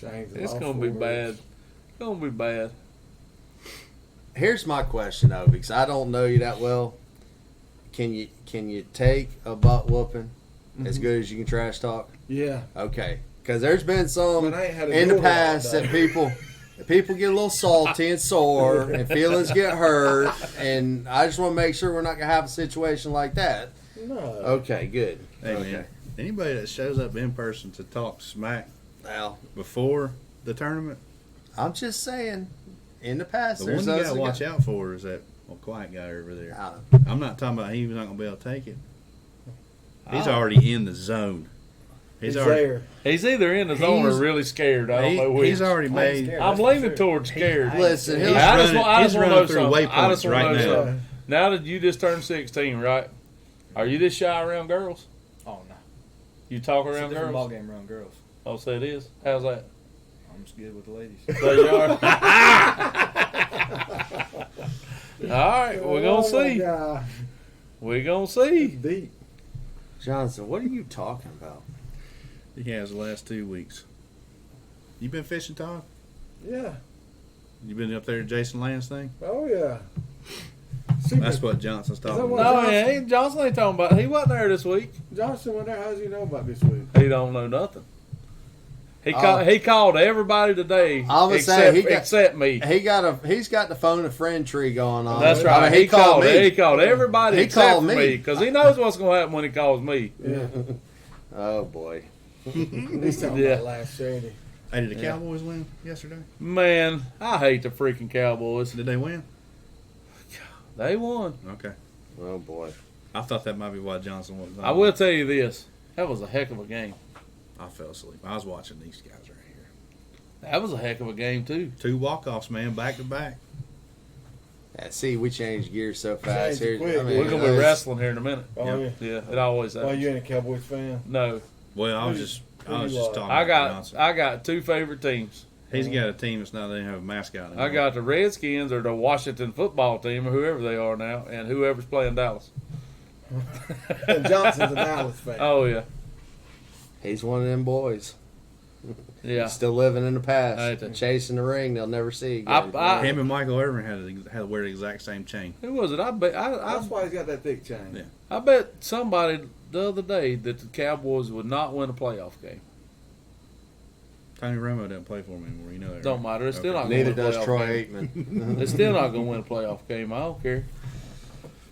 It's gonna be bad. It's gonna be bad. Here's my question though, because I don't know you that well. Can you take a butt whooping as good as you can trash talk? Yeah. Okay, because there's been some But I ain't had to in deal the with all past that. that people get a little salty and sore and feelings get hurt, and I just want to make sure we're not gonna have a situation like that. No. Okay, good. Hey, Okay. man, anybody that shows up in person to talk smack Now, before the tournament, I'm just saying, in the past, the there's one you those got to that watch out for is that quiet guy over there. I'm not talking about he's not going to be able to take it. He's Oh. already in the zone. He's already, there. He's either in the zone or He's- really scared. I don't know which. he's already made. scared. I'm That's leaning for sure. towards scared. Listen, He's he'll, I just running, want- I he's just wanna running know through something. I waypoints just wanna right know now. something. Now that you just turned 16, right? Are you this shy around girls? Oh no. You talk It's a around different ball girls? game around girls. Oh, so it is. How's that? I'm just good with the ladies. So you are. All right, we're gonna see. God. We're gonna see. Deep. Johnson, what are you talking about? He has the last 2 weeks. You been fishing, Todd? Yeah. You been up there at Jason Land's thing? Oh, yeah. That's what Johnson's talking Is that about. what- No, he ain't. Johnson ain't talking about. He wasn't there this week. Johnson went there. How does he know about this week? He don't know nothing. He called everybody today I was saying, except me. He's got the phone a friend tree going on. That's I right. mean, he called me. He called everybody He except called for me. me because he knows what's going to happen when he calls me. Yeah. Oh boy. He's talking Yeah. about last Saturday. Hey, did the Cowboys win yesterday? Man, I hate the freaking Cowboys. Did they win? They won. Okay. Oh boy. I thought that might be why Johnson wasn't. I will tell you this. That was a heck of a game. I fell asleep. I was watching these guys right here. That was a heck of a game, too. 2 walk-offs, man, back to back. Yeah, see, we changed gears so fast. Changed Here, quick. We're gonna be those- wrestling here in a minute. Oh, yeah. Yeah, it always Well, happens. you ain't a Cowboys fan? No, Well, I was Who just you talking I about got Johnson. 2 favorite teams. He's got a team that's not even have a mascot anymore. I got the Redskins or the Washington football team or whoever they are now, and whoever's playing Dallas. And Johnson's a Dallas fan. Oh yeah, He's one of them boys. yeah. Still living in the past. I hate that. Chasing the ring they'll never see I- again. Him and Michael Irvin had to wear the exact same chain. Who was it? I bet That's why he's got that thick chain. Yeah. I bet somebody the other day that the Cowboys would not win a playoff game. Tony Romo doesn't play for him anymore. You know that. Don't right? matter. It's still Okay. not Neither gonna win a does playoff Troy game. Aikman. They're still not going to win a playoff game. I don't care.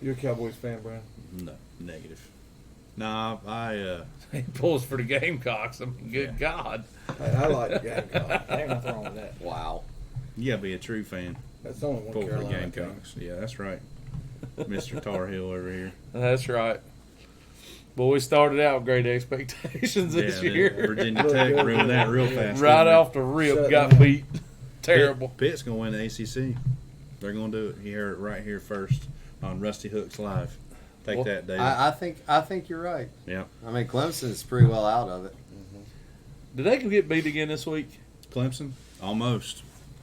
You're a Cowboys fan, Brian? No, negative. Nah, I He pulls for the Gamecocks. I mean, good God. I like the Gamecock. Ain't nothing wrong with that. Wow. you gotta be a true fan. That's the only one Pull for the Carolina fan. Gamecocks. Yeah, that's right. Mr. Tar Heel over here. That's right. But we started out with great expectations this then year. Virginia Tech ruined that real fast. Right didn't off the rip, Shut got down. beat. Terrible. Pitt's gonna win the ACC. They're gonna do it. He heard it right here first on Rusty Hooks Live. Take Well, that, David. I think you're right. Yeah. I mean, Clemson's pretty well out of it. Did they get beat again this week? Clemson, almost.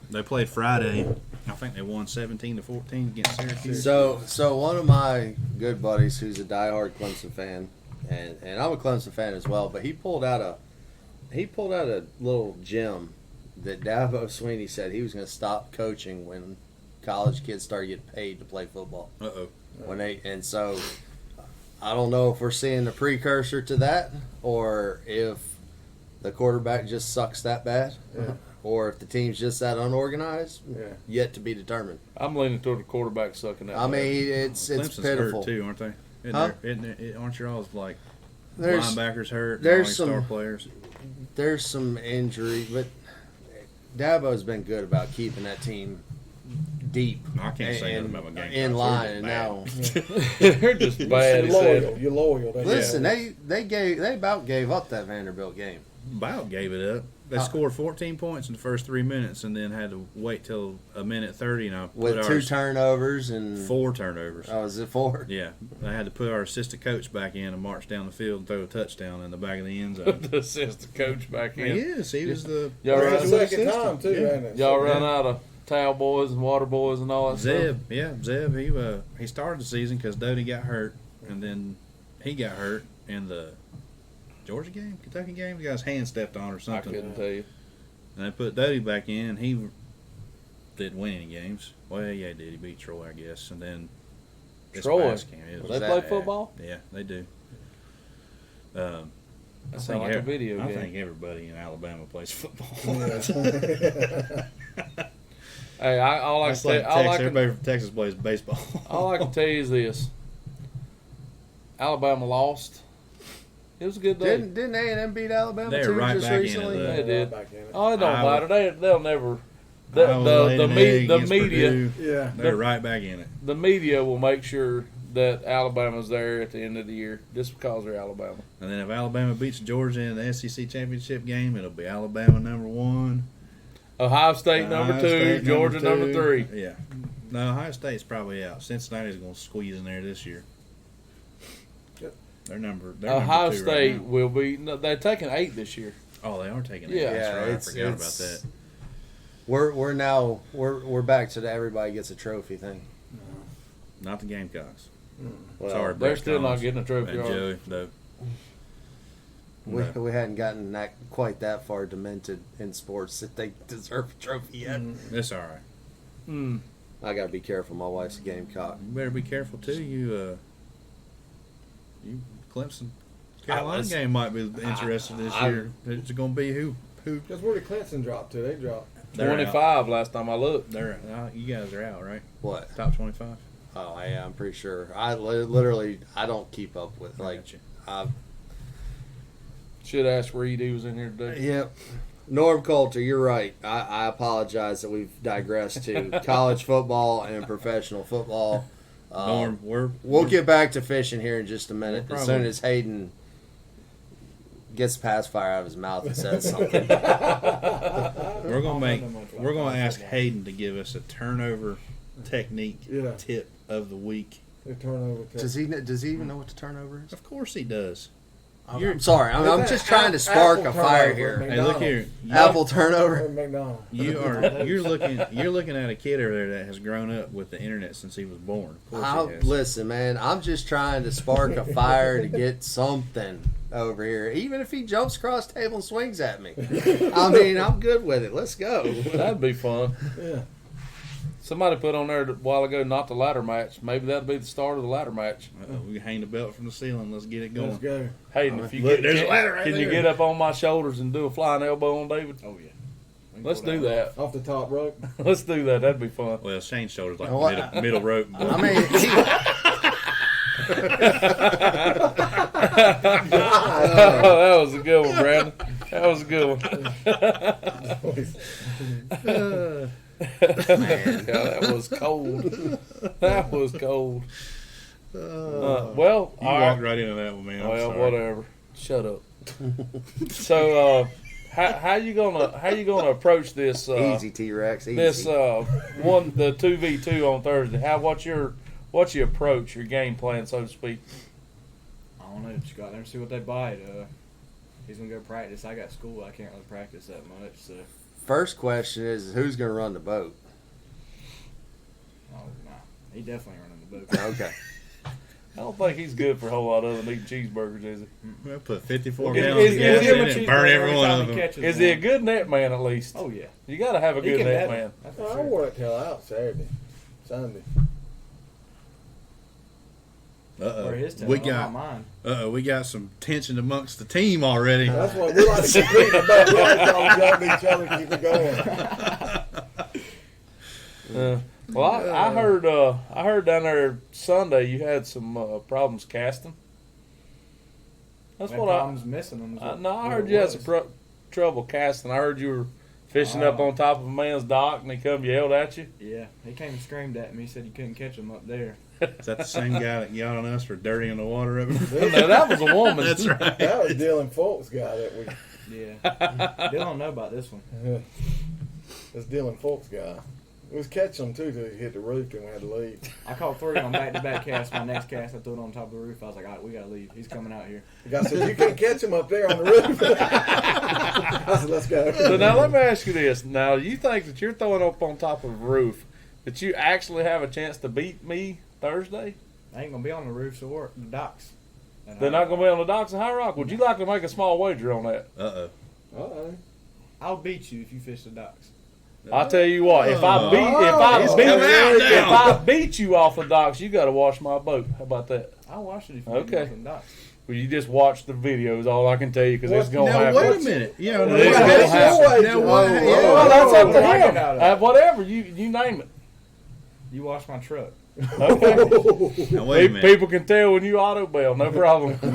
They played Friday. I think they won 17-14 against Syracuse. So one of my good buddies, who's a diehard Clemson fan, and I'm a Clemson fan as well, but he pulled out a little gem that Dabo Sweeney said he was going to stop coaching when college kids started getting paid to play football. Uh-oh. So I don't know if we're seeing the precursor to that, or if the quarterback just sucks that bad, Yeah. or if the team's just that unorganized. Yeah. Yet to be determined. I'm leaning toward the quarterback sucking that. I mean, it's Clemson's pitiful. hurt too, aren't they? Huh? Aren't your all like There's linebackers hurt? And there's all these star some- players. there's some injury, but Dabo's been good about keeping that team deep. I can't say nothing about my game. in line. And now, They're just bad. You're He loyal. said. You're loyal. That's listen, it. they about gave up that Vanderbilt game. Bout gave it up. They scored 14 points in the first 3 minutes, and then had to wait till a minute 30. And I With put 2 our turnovers and 4 turnovers. oh, is it 4? Yeah, they had to put our assistant coach back in and march down the field and throw a touchdown in the back of the end zone. The assistant coach back in. Yes, he was the Y'all That's run, the graduate second assistant. time, too, Yeah. ain't it? y'all run out of towel boys and water boys and all that Zeb, Zeb, he started the season because Doty got hurt, and then he got hurt in the Georgia game, Kentucky game. The guy's hand stepped on or stuff. I something, couldn't tell you. and they put Doty back in. And he didn't win any games. Well, yeah, he did. He beat Troy, I guess, and then this Troy? past game, it was They that play bad? football? Yeah, they do. That sounds like a video I game. think everybody in Alabama plays football. Hey, all I can That's like tell, all I Texas, can, everybody from Texas plays baseball. all I can tell you is this: Alabama lost. It was a good day. Didn't A&M beat Alabama They're too right just back in it, recently? though. They did. Back in it. Oh, it don't Iowa- matter. They'll never. Iowa laid The an egg the against media Purdue. Yeah. They're right back in it. the media will make sure that Alabama's there at the end of the year just because they're Alabama. And then if Alabama beats Georgia in the SEC championship game, it'll be Alabama number 1, Ohio State number Ohio 2, State Georgia number 3. Yeah. No, Ohio State's probably out. Cincinnati's going to squeeze in there this year. Yep. They're number Ohio 2 State right now. will be. No, they're taking 8 this year. Oh, they are taking it. Yeah. That's Yeah, right. I it's- forgot about it's- that. We're back to the everybody gets a trophy thing. Not the Gamecocks. Well, Sorry, They're Brett still not Collins getting a trophy. and are they? Joey. No. We hadn't gotten that quite that far demented in sports that they deserve a trophy yet. It's all right. Hmm. I gotta be careful. My wife's a Gamecock. You better be careful too. You Clemson Carolina game might be interesting this year. It's going to be who Because where did Clemson drop to? They dropped. they're out. 25 last time I looked. They're you guys are out, right? What? Top 25. Oh yeah, I'm pretty sure. I literally I don't keep up with I like. got you. Should ask Reed. He was in here today. Yep. Norm Coulter, you're right. I apologize that we've digressed to college football and professional football. Norm, We'll get back to fishing here in just a minute. We'll As soon probably- as Hayden gets the pacifier out of his mouth and says something. we're going to ask Hayden to give us a turnover technique tip of the week. The turnover. Does he even know what the turnover is? Of course he does. I'm sorry. I'm just trying to spark a fire here. Hey, look here. Apple turnover. McDonald's. You're looking at a kid over there that has grown up with the internet since he was born. Of course he has. Listen, man. I'm just trying to spark a fire to get something over here. Even if he jumps across the table and swings at me, I mean, I'm good with it. Let's go. That'd be fun. Yeah. Somebody put on there a while ago, not the ladder match. Maybe that'll be the start of the ladder match. We can hang the belt from the ceiling. Let's get it going. Let's go. Hayden, if you Look, there's a ladder right can you there. get up on my shoulders and do a flying elbow on David? Oh yeah. Let's do that. Off the top rope. Let's do that. That'd be fun. Well, Shane's shoulder's like What? middle rope. I mean, Oh, that was a good one, Brandon. That was a good one. man. Yeah, that was cold. That was cold. Well, You all walked right. right into that one, man. I'm Well, sorry. whatever. Shut up. So, how you gonna approach this? Easy, T-Rex. Easy. This the 2v2 on Thursday. What's your approach, your game plan, so to speak? I don't know. Just go out there and see what they bite. He's gonna go practice. I got school. I can't really practice that much. So, First question is who's going to run the boat? oh nah, he definitely running the boat. Okay. I don't think he's good for a whole lot other than eating cheeseburgers, is he? We'll put 54 Is- gallons is- of is gas him in a it and burn every one of them. Is he a good net man at least? Oh yeah. You got to have a He good can net net man. That's I for sure. wore it till out Saturday, Sunday. Where his tail, We not got mine. we got some tension amongst the team already. That's what we like to compete in the boat. We like to all jump each other and keep it going. Well, I heard down there Sunday you had some problems casting. That's Had what problems missing them. I heard you had some trouble casting. I heard you were fishing up on top of a man's dock and he come yelled at you. Yeah, he came and screamed at me. He said you couldn't catch him up there. Is that the same guy that yelled on us for dirtying the water over No, that was a woman. That's right. That was Dylan Folks guy that we. Yeah, they don't know about this one. That's Dylan Folks guy. We was catching them too till he hit the roof and we had to leave. I caught 3 on back-to-back casts. My next cast, I threw it on top of the roof. I was like, all right, we gotta leave. He's coming out here. The guy said, "You can't catch him up there on the roof." I said, "Let's go." So now let me ask you this. Now you think that you're throwing up on top of a roof that you actually have a chance to beat me Thursday? I ain't gonna be on the roofs or the docks. And They're not going to be on the docks of High Rock. Would you like to make a small wager on that? Uh-oh. I'll beat you if you fish the docks. I'll tell you what. If I beat you off the docks, you got to wash my boat. How about that? I'll watch it if you Okay. get me on the docks. Well, you just watch the videos. All I can tell you because it's going to Now happen. wait a minute. Yeah, no, It's wait. gonna happen. Now, what? Oh, Yeah. Well, that's up to I him. get out of it. Whatever you name it. You wash my truck. Okay. Now wait a minute. People can tell when you auto bail. No problem. Now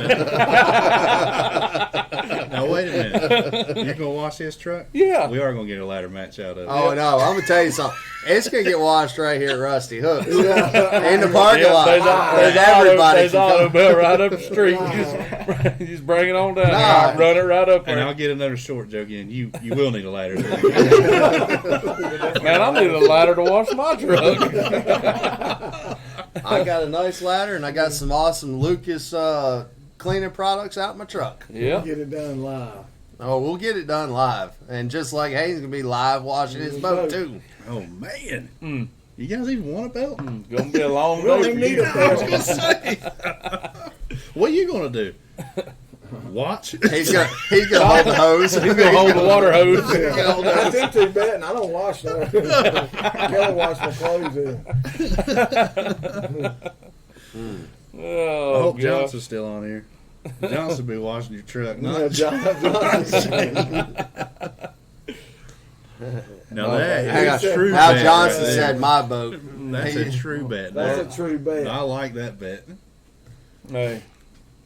wait a minute. You're gonna wash his truck? Yeah. We are gonna get a ladder match out of it. Oh no, I'm gonna tell you something. It's gonna get washed right here at Rusty Hooks in the parking lot. There's Everybody there's can auto come. bail right up the street. You just bring it on down. Nah. Run it right up And I'll there. get another short joke in. You will need a ladder. Man, I need a ladder to wash my truck. I got a nice ladder and I got some awesome Lucas cleaning products out in my truck. Yeah. Get it done live. Oh, we'll get it done live, and just like Hayden's gonna be live washing his boat too. Oh man. Mm. You guys even want a belt? Gonna be a long We day don't for even need you. a I was belt. gonna say. What are you gonna do? Watch? He's gonna hold the hose. He's gonna hold the water hose. I think too bad, and I don't wash no. Kelly wash my clothes in. I Oh, hope God. Johnson's still on here. Johnson be washing your truck. No, Not Now that Hang on. is a true Now bet Johnson right there. said my boat. That's a true bet. That's a true bet. I like that bet. Hey,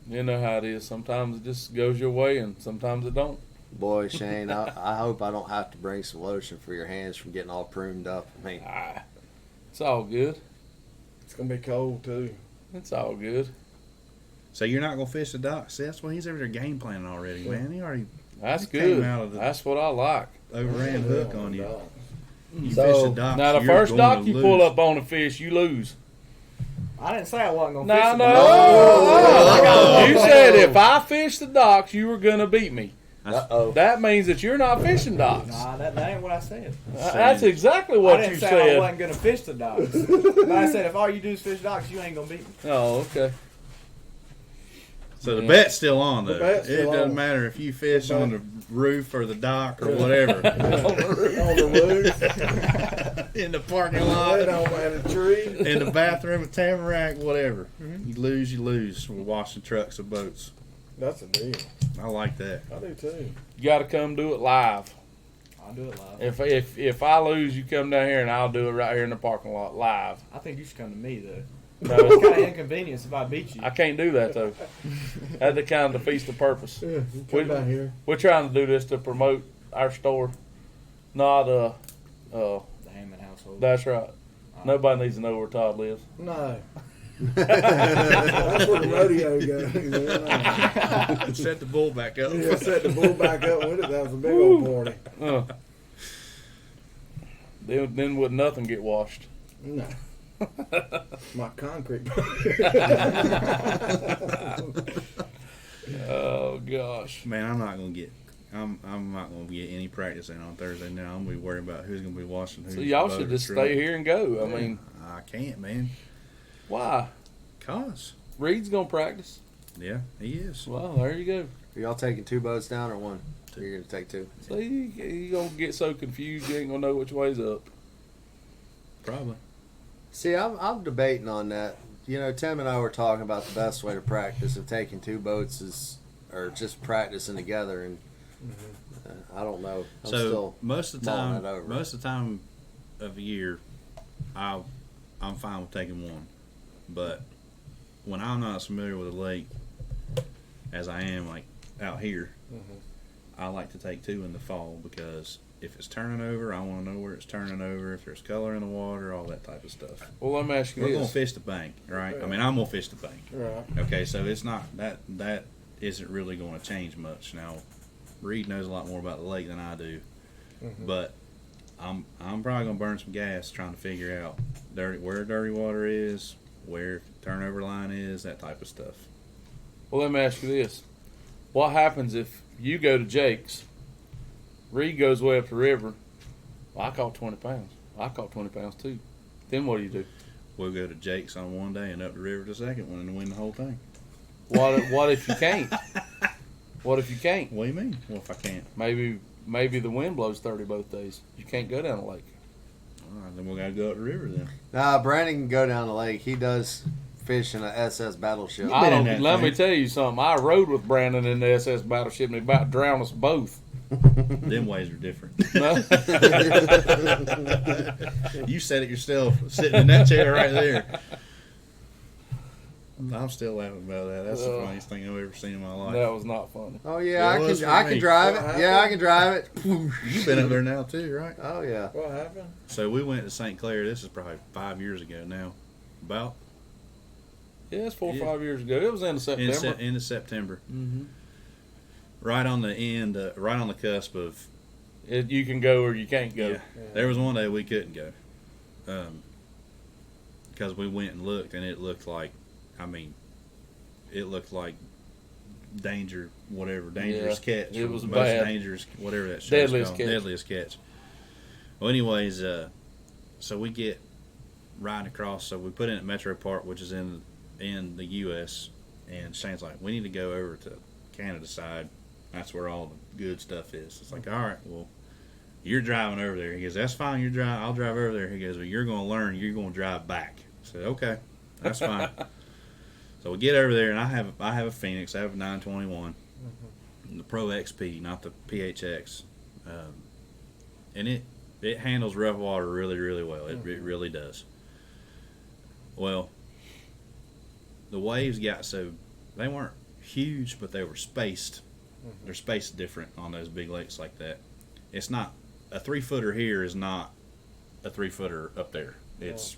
you know how it is. Sometimes it just goes your way, and sometimes it don't. Boy, Shane, I hope I don't have to bring some lotion for your hands from getting all pruned up. I mean, It's all good. It's gonna be cold too. It's all good. So you're not gonna fish the docks? See, that's why he's over there game planning already, man. He already That's He came good. out of the- That's what I like. overran hook on you. You So- fish the docks. Now the you're first going dock to you lose. pull up on a fish, you lose. I didn't say I wasn't gonna No, fish no, the no. dock. You said if I fish the docks, you were gonna beat me. Uh-oh. That means that you're not fishing docks. Nah, that ain't what I said. That's exactly I what didn't you say I said. wasn't gonna fish the docks. But I said if all you do is fish docks, you ain't gonna beat me. Oh, okay. So the Yeah. bet's still on, though. The bet's It still doesn't on. matter if you fish on the roof or the dock or whatever. On the roof. In the parking Lay lot. on a tree. In the bathroom at Tamarack, whatever. You lose. We're washing trucks of boats. That's a deal. I like that. I do too. You got to come do it live. I'll do it live. If I lose, you come down here and I'll do it right here in the parking lot live. I think you should come to me though. No, It's kind of inconvenience if I beat you. I can't do that though. That kind of defeats the purpose. Yeah, you come down here. We're trying to do this to promote our store, not The Hammond household. That's right. Nobody needs to know where Todd lives. No. That's where the rodeo goes. Yeah. Set the bull back up. Yeah, set the bull back up with it. That was a big old party. Then would nothing get washed? No. My concrete. Oh gosh. Man, I'm not gonna get any practice in on Thursday now. I'm gonna be worried about who's gonna be washing who's. So y'all boat should or just truck. stay here and go. I mean, I can't, man. why? Cause Reed's gonna practice. yeah, he is. Well, there you go. Are y'all taking 2 boats down or one? You're gonna take 2. See, you gonna get so confused you ain't gonna know which way's up. Probably. See, I'm debating on that. You know, Tim and I were talking about the best way to practice if taking 2 boats or just practicing together, and I don't know. I'm So still most of the mulling time, it over. most of the time of the year, I'm fine with taking one. But when I'm not as familiar with a lake as I am, like out here, I like to take 2 in the fall because if it's turning over, I want to know where it's turning over. If there's color in the water, all that type of stuff. Well, let me ask you We're gonna this. fish the bank, right? I mean, I'm gonna fish the bank. Right. Okay, so it's not that isn't really going to change much. Now, Reed knows a lot more about the lake than I do, but I'm probably gonna burn some gas trying to figure out where dirty water is, where turnover line is, that type of stuff. Well, let me ask you this. What happens if you go to Jake's, Reed goes way up the river, well, I caught 20 pounds. I caught 20 pounds too. Then what do? We'll go to Jake's on one day and up the river the second one and win the whole thing. What if you can't? What if you can't? What do you mean? Well, if I can't, Maybe the wind blows 30 both days. You can't go down the lake. all right, then we gotta go up the river then. Nah, Brandon can go down the lake. He does fish in a SS battleship. I- been in that Let me thing. tell you something. I rode with Brandon in the SS Battleship and he about drowned us both. Them ways are different. No? You said it yourself, sitting in that chair right there. I'm still laughing about that. That's the funniest thing I've ever seen in my life. That was not funny. Oh yeah, It was I for can me. drive What it. Yeah, I can drive it. You've been up there now too, right? Oh yeah. What happened? So we went to St. Clair. This is probably 5 years ago now. About Yeah, it's 4 or Yeah. 5 years ago. It was in September. end of September. Mm-hmm. Right on the end, right on the cusp of. You can go or you can't go. Yeah, there was one day we couldn't go, because we went and looked, and it looked like, danger, whatever, dangerous Yeah, catch. it was most bad. dangerous, whatever that show's Deadliest called. catch. Deadliest catch. Well, anyways, so we get riding across. So we put in at Metro Park, which is in the U.S. And Shane's like, we need to go over to Canada side. That's where all the good stuff is. It's like, all right, well, you're driving over there. He goes, that's fine. You're driving. I'll drive over there. He goes, well, you're going to learn. You're going to drive back. I said, okay, that's fine. So we get over there, and I have a Phoenix. I have a 921, the Pro XP, not the PHX, and it handles rough water really, really well. It really does. Well, the waves got so they weren't huge, but they were spaced. They're spaced different on those big lakes like that. It's not a 3-footer here is not a 3-footer up there. It's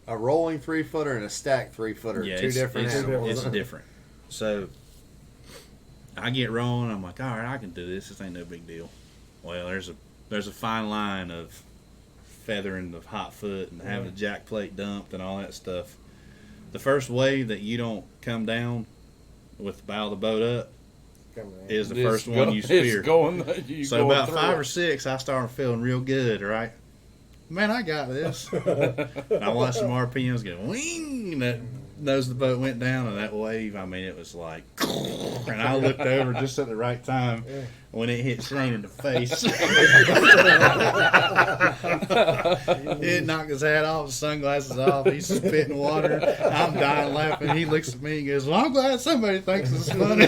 A rolling 3-footer and a stacked 3-footer. yeah, Two it's, different it's, animals. it's different. So I get rolling. I'm like, all right, I can do this. This ain't no big deal. Well, there's a fine line of feathering the hot foot and having the jack plate dumped and all that stuff. The first wave that you don't come down with the bow of the boat up is the first one you spear. So about 5 or 6, I started feeling real good, right? Man, I got this. And I watched some RPMs go wing, and that nose of the boat went down, and that wave, I mean, it was like, and I looked over just at the right time when it hit Shane in the face. It knocked his hat off, his sunglasses off, he's spitting water. I'm dying laughing. He looks at me and goes, well, I'm glad somebody thinks it's funny.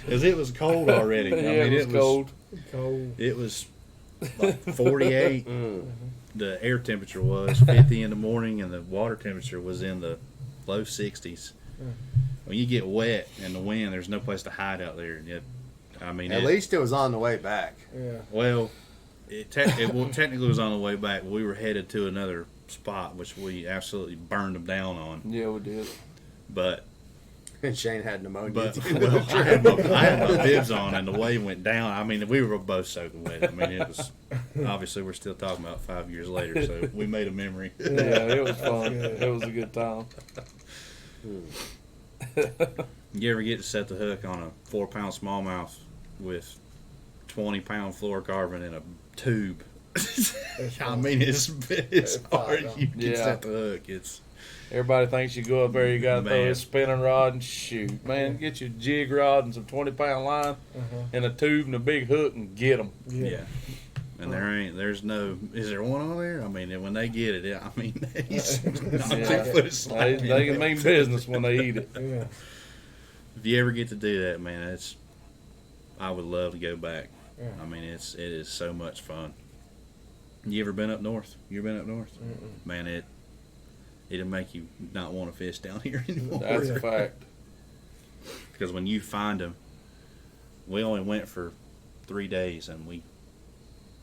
Because it was cold already. It was cold. It was like 48. The air temperature was 50 in the morning, and the water temperature was in the low 60s. When you get wet and the wind, there's no place to hide out there. At least it was on the way back. Yeah. Well, it technically was on the way back. We were headed to another spot, which we absolutely burned them down on. Yeah, we did. But And Shane had pneumonia. Well, I had my bibs on, and the wave went down. I mean, we were both soaking wet. I mean, it was obviously we're still talking about 5 years later, so we made a memory. Yeah, it was fun. It was a good time. You ever get to set the hook on a 4-pound smallmouth with 20-pound fluorocarbon in a tube? I mean, it's hard. You can set the hook. Everybody thinks you go up there, you got to throw a spinning rod and shoot. Man, get your jig rod and some 20-pound line and a tube and a big hook and get them. Yeah. And is there one on there? I mean, when they get it, I mean, he's not 2 foot sliding. They can mean business when they eat it. Yeah. If you ever get to do that, man, I would love to go back. Yeah. I mean, it is so much fun. You ever been up north? You ever been up north? Mm-mm. Man, it'll make you not want to fish down here anymore. That's a fact. Because when you find them, we only went for 3 days, and we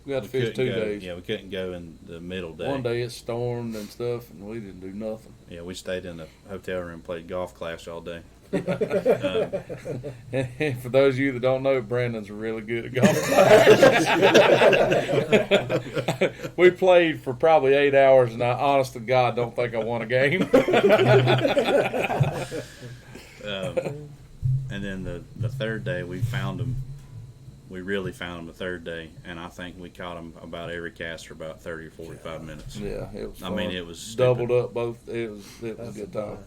got to fish 2 days. Yeah, we couldn't go in the middle day. One day it stormed and stuff, and we didn't do nothing. Yeah, we stayed in the hotel room, played golf class all day. And for those of you that don't know, Brandon's really good at golf. We played for probably 8 hours, and I, honest to God, don't think I won a game. And then the third day, we found them. We really found them the third day, and I think we caught them about every cast for about 30 or 45 minutes. Yeah, it was fun. I mean, it was doubled up both. It was a good time.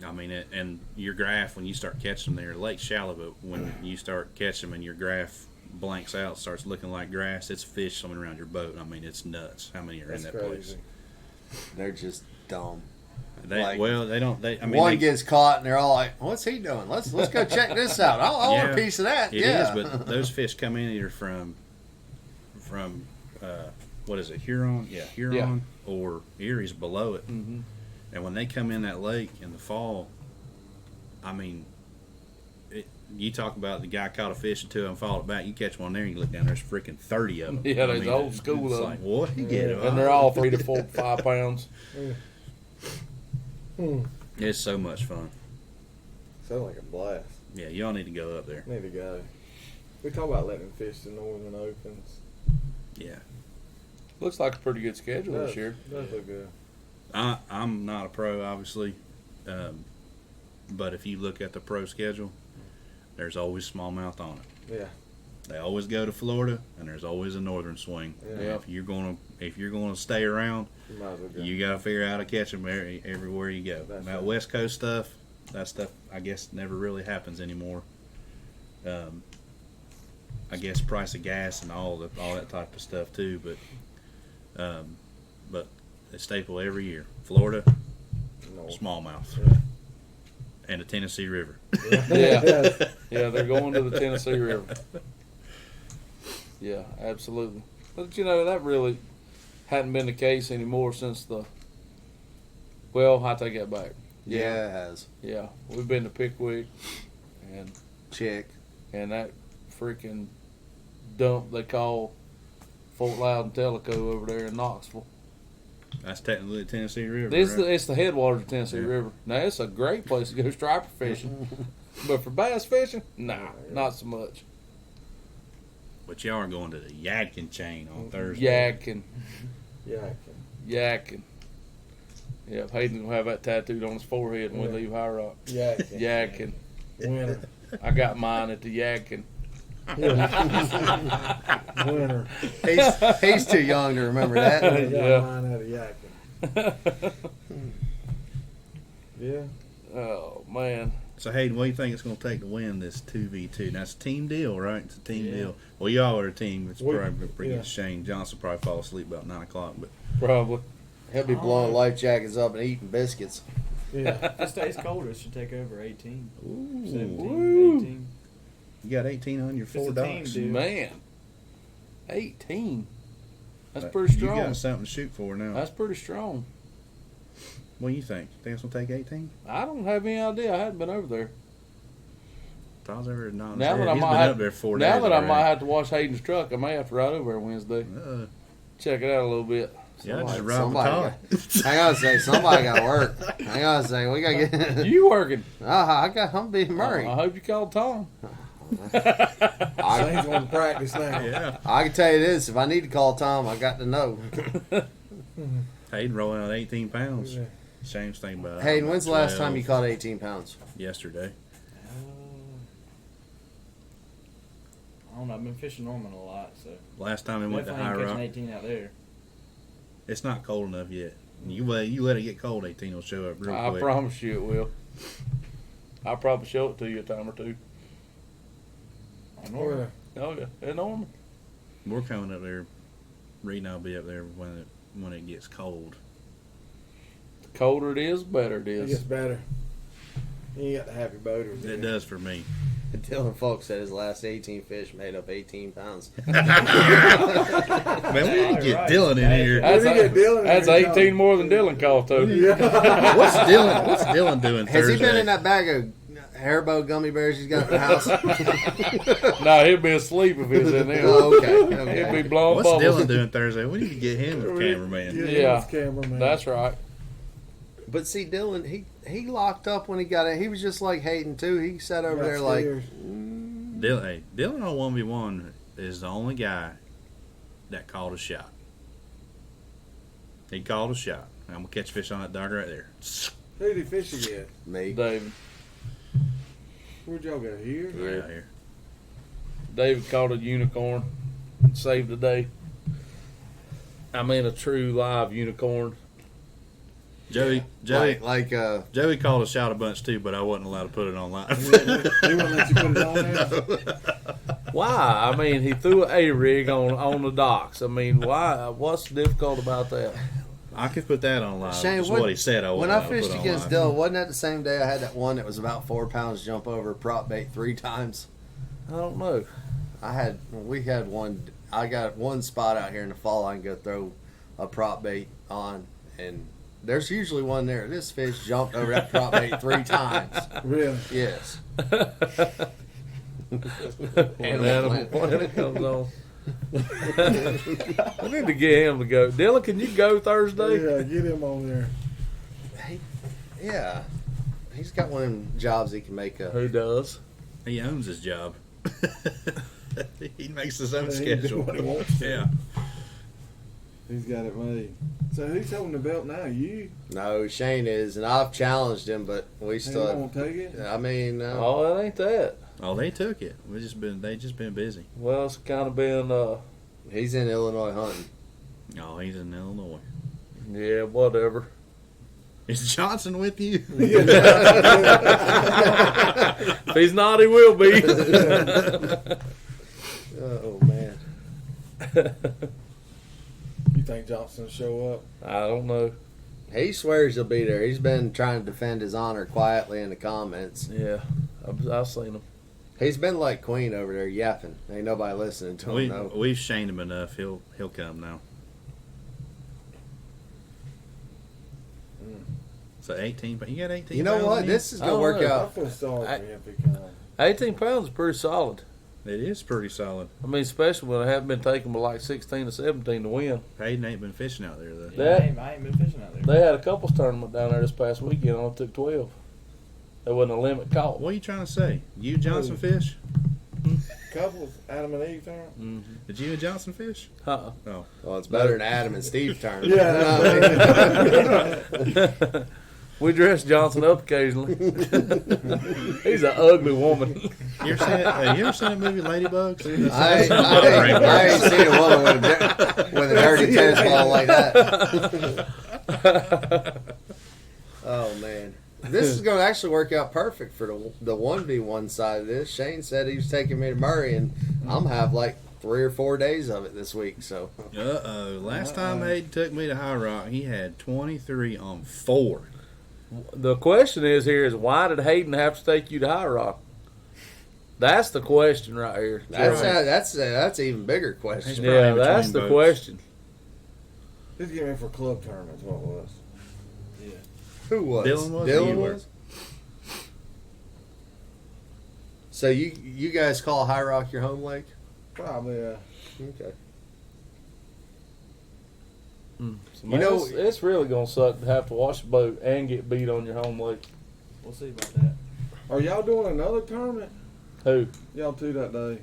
I mean, and your graph, when you start catching them there, lake's shallow, but when you start catching them and your graph blanks out, starts looking like grass, it's fish swimming around your boat. I mean, it's nuts how many are in that place. They're just dumb. One gets caught and they're all like, "What's he doing? Let's go check this out. I want a piece of that." It is, but those fish come in either from what is it, Huron? Yeah, Huron or Erie's below it. Mm-hmm. And when they come in that lake in the fall, I mean, you talk about the guy caught a fish and 2 of them followed back. You catch one there, and you look down, there's freaking 30 of them. Yeah, there's old school it's of like, them. what? You get it? And they're all 3 to 4, 5 pounds. It's so much fun. Sounds like a blast. Yeah, y'all need to go up there. Need to go. We talk about letting them fish the Northern Opens. Yeah. Looks like a pretty good schedule this year. Does look good. I'm not a pro, obviously, but if you look at the pro schedule, there's always smallmouth on it. Yeah. They always go to Florida, and there's always a northern swing. Yeah. If you're gonna stay around, You might as well go. you got to figure out how to catch them everywhere you go. That's That right. West Coast stuff, that stuff, I guess never really happens anymore. I guess price of gas and all that type of stuff too, but a staple every year. Florida, smallmouth, and the Tennessee River. Yeah, they're going to the Tennessee River. Yeah, absolutely. But that really hadn't been the case anymore since I take that back. Yeah, it has. Yeah, we've been to Pickwick and Chick. And that freaking dump they call Fort Loudon and Tellico over there in Knoxville. That's technically the Tennessee River. It's the headwaters of the Tennessee River. Now, it's a great place to go striper fishing. But for bass fishing, nah, not so much. But y'all are going to the Yadkin chain on Thursday. Yakking. Yakking. Yeah, Hayden's gonna have that tattooed on his forehead when we leave High Rock. Yakking. Yakking. Winner. I got mine at the Yakking. Winner. He's too young to remember that. I got Yeah. mine out of Yakking. Yeah. Oh man. So Hayden, what do you think it's going to take to win this 2v2? Now it's a team deal, right? It's a team deal. Well, y'all are a team. It's probably pretty good. Shane Johnson probably fall asleep about 9 o'clock, but Probably. He'll be blowing life jackets up and eating biscuits. Yeah. If it stays colder, it should take over 18. ooh, 17, 18. you got 18 on your It's 4 a team dogs. deal. Man. 18. That's But pretty You strong. got something to shoot for now. That's pretty strong. What do you think? Think it's going to take 18? I don't have any idea. I hadn't been over there. Todd's over at 9. Now that I He's might been have, up there 4 days. now that I might already. have to wash Hayden's truck, I may have to ride over there Wednesday. Check it out a little bit. Yeah, just Somebody- ride with Todd. Hang on a second. Somebody got to work. Hang on a second. We got to get. You working? I'm being I Murray. hope you called Tom. Shane's going to practice now. Yeah. I can tell you this: if I need to call Tom, I got to know. Hayden rolling out 18 pounds. Yeah. Shane's thinking about it. Hayden, when's the last time you caught 18 pounds? Yesterday. I don't know. I've been fishing Norman a lot, so Last time we went to definitely High ain't Rock. catching 18 out there. It's not cold enough yet. You let it get cold, 18 will show up real I quick. promise you it will. I'll probably show it to you a time or two. On Norman. Oh yeah, it's normal. We're coming up there. Reed and I'll be up there when it gets cold. The colder it is, better it It is. gets better. You got the happy boaters. It does for me. Dylan Folk said his last 18 fish made up 18 pounds. Man, we need to get Right. Dylan in here. That's, When you get Dylan in that's here, 18 more than Dylan caught though. What's Dylan doing Has Thursday? he been in that bag of Haribo gummy bears he's got in the house? No, he'd be asleep if he was in there. Oh, okay. He'd Okay. be blowing What's bubbles. Dylan doing Thursday? We need to get him as cameraman. Yeah. Cameraman. That's right. But see, Dylan, he locked up when he got it. He was just like Hayden too. He sat over there like, Dylan on 1v1 is the only guy that called a shot. He called a shot. I'm gonna catch fish on that dog right there. Who did he fish again? me. David. Where'd y'all go? Here? Yeah, here. David caught a unicorn and saved the day. I mean a true live unicorn. Joey Like Joey called a shot a bunch too, but I wasn't allowed to put it on live. He wouldn't let you put it on there? Why? I mean, he threw an A-rig on the docks. I mean, why? What's difficult about that? I could put that on live. Shane, That's what he said. I when wasn't I allowed to fished put on against live. Dylan, wasn't that the same day I had that one that was about 4 pounds jump over prop bait 3 times? I don't know. We had one. I got one spot out here in the fall I can go throw a prop bait on, and there's usually one there. This fish jumped over that prop bait 3 times. Really? Yes. And then when it comes on. I need to get him to go. Dylan, can you go Thursday? Yeah, get him on there. Yeah. He's got one of them jobs he can make up. Who does? He owns his job. He makes his own He can do schedule. what he wants to. Yeah. He's got it made. So who's holding the belt now? You? No, Shane is, and I've challenged him, but we He still. won't take it? I mean, Oh, that ain't that. Oh, they took it. They just been busy. Well, it's kind of been, he's in Illinois hunting. Oh, he's in Illinois. yeah, whatever. Is Johnson with you? If he's not, he will be. Oh man. You think Johnson will show up? I don't know. He swears he'll be there. He's been trying to defend his honor quietly in the comments. Yeah, I've seen him. He's been like Queen over there yapping. Ain't nobody listening to him. No. We've shamed him enough. He'll come now. So 18, but you got 18. You know pounds what? in you? This is gonna Oh, work yeah. I out. feel sorry I- for him if he comes. 18 pounds is pretty solid. It is pretty solid. I mean, especially when I haven't been taking but like 16 to 17 to win. Hayden ain't been fishing out there though. That- I ain't been fishing out there. They had a couples tournament down there this past weekend. I only took 12. There wasn't a limit caught. What are you trying to say? You Johnson fish? couples, Adam and Eve term. Mm-hmm. Did you and Johnson fish? Uh-uh. Oh, Well, it's better than Adam and Steve term. Yeah. We dress Johnson up occasionally. He's an ugly woman. you ever seen that movie Ladybugs? I ain't seen a woman with a dirty tennis ball like that. Oh man, this is going to actually work out perfect for the 1v1 side of this. Shane said he was taking me to Murray, and I'm gonna have like 3 or 4 days of it this week. So Last time Hayden took me to High Rock, he had 23 on 4. The question is why did Hayden have to take you to High Rock? That's the question right here. that's an even bigger question. Yeah, that's the question. Just get me for club tournaments. What it was? Who was? Dylan was? Dylan You were. was? So you guys call High Rock your home lake? Probably. Okay. Man, know- it's really gonna suck to have to wash a boat and get beat on your home lake. We'll see about that. Are y'all doing another tournament? Who? Y'all two that day?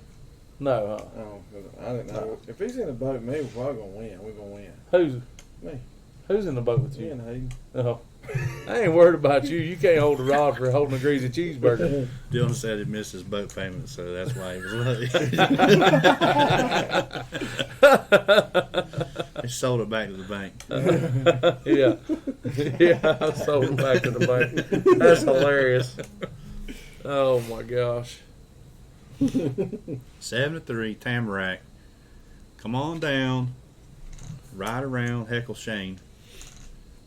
No, huh? Oh, 'cause I didn't know. If he's in the boat, me, we're probably gonna win. We're gonna win. Who's Me. Who's in the boat with Me you? and Hayden. Oh. I ain't worried about you. You can't hold a rod for holding a greasy cheeseburger. Dylan said he missed his boat payment, so that's why he was late. He sold it back to the bank. Yeah. Yeah, I sold it back to the bank. That's hilarious. Oh my gosh. 7-3, Tamarack. Come on down. Ride around, heckle Shane.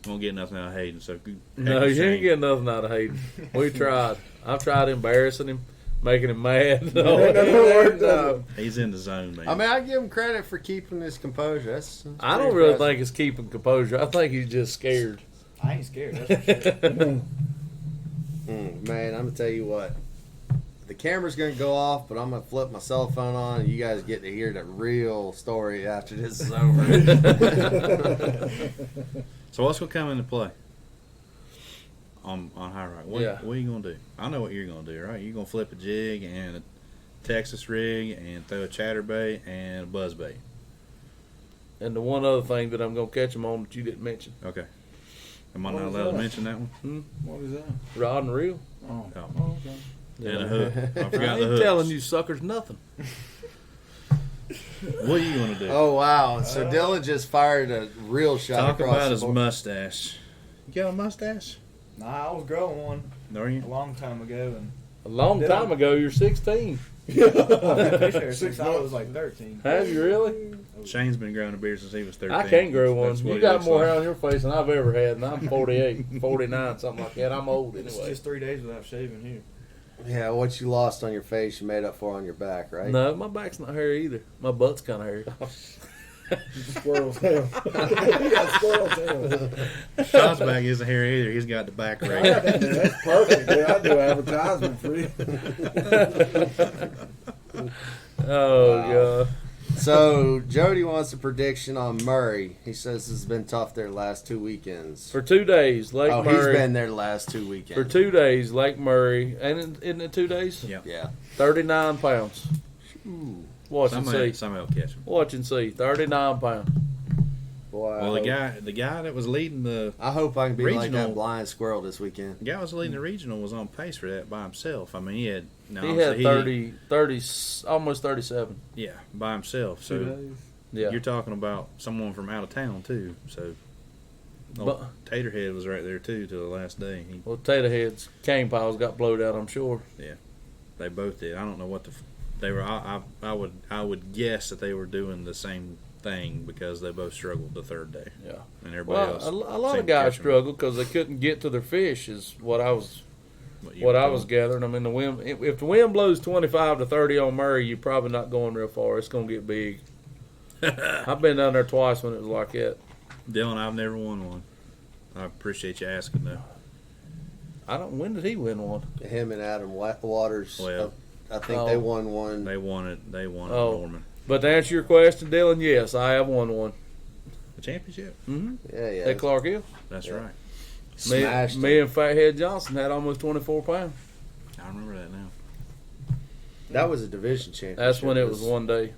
Won't get nothing out of Hayden, so No, you ain't getting nothing out of Hayden. We tried. I've tried embarrassing him, making him mad. No, He's in the zone, man. I mean, I give him credit for keeping his composure. That's I don't really think it's keeping composure. I think he's just scared. I ain't scared. That's for sure. Man, I'm gonna tell you what. The camera's gonna go off, but I'm gonna flip my cell phone on, and you guys get to hear the real story after this is over. So what's gonna come into play on High Rock? What are you gonna do? I know what you're gonna do, right? You're gonna flip a jig and a Texas rig and throw a chatterbait and a buzzbait. And the one other thing that I'm going to catch him on that you didn't mention. Okay. Am I What not is allowed that? to mention that one? What is that? Rod and reel. Oh, Oh. okay. And a hook. I I forgot the ain't hooks. telling you suckers nothing. What are you gonna do? Oh wow! So Dylan just fired a real shot Talk across about the his board. mustache. You got a mustache? Nah, I was growing one Are you? a long time ago, and A long time ago, you're 16. I've been fishing there since I was like 13. Have you really? Shane's been growing a beard since he was 13. I can't grow one. That's what You he got looks more like. hair on your face than I've ever had, and I'm 48, 49, something like that. I'm old It's anyway. just 3 days without shaving here. Yeah, what you lost on your face, you made up for on your back, right? No, my back's not hairy either. My butt's kind of hairy. Squirrel tail. He got squirrel tail. Todd's back isn't here either. He's got the back right. That's perfect. Dude. I do advertisement for you. Oh, Wow. God. So Jody wants a prediction on Murray. He says it's been tough their last 2 weekends. For 2 days, Lake Oh, Murray. he's been there the last 2 weekends. For 2 days, Lake Murray. And isn't it 2 days? Yeah. Yeah. 39 pounds. Watch and see. Somebody will catch him. Watch and see. 39 pounds. Boy, Well, the guy that was leading the I hope I can be like Regional- that blind squirrel this weekend. guy that was leading the regional was on pace for that by himself. I mean, he had He had 30, almost 37. yeah, by himself. 2 So days. Yeah. you're talking about someone from out of town too. So But- Taterhead was right there too till the last day. Well, Tater Head's cane piles got blowed out, I'm sure. They both did. I don't know what they were. I would guess that they were doing the same thing because they both struggled the third day. Yeah. And everybody Well, else. a lot seemed of to guys catch 'em. struggled because they couldn't get to their fish. Is what I was you what were I was told. gathering. I mean, the wind. If the wind blows 25 to 30 on Murray, you're probably not going real far. It's going to get big. I've been down there twice when it was like that. Dylan, I've never won one. I appreciate you asking though. I don't. When did he win one? Him and Adam Waters. Well, I think Oh. they won one. They won it. They won Oh. it, Norman. But to answer your question, Dylan, yes, I have won one. The championship. Mm-hmm. Yeah. At Clark Hill. That's Yeah. right. Smashed Me and Fathead Johnson had almost 24 pounds. I remember that now. That was a division championship. That's when it was one day.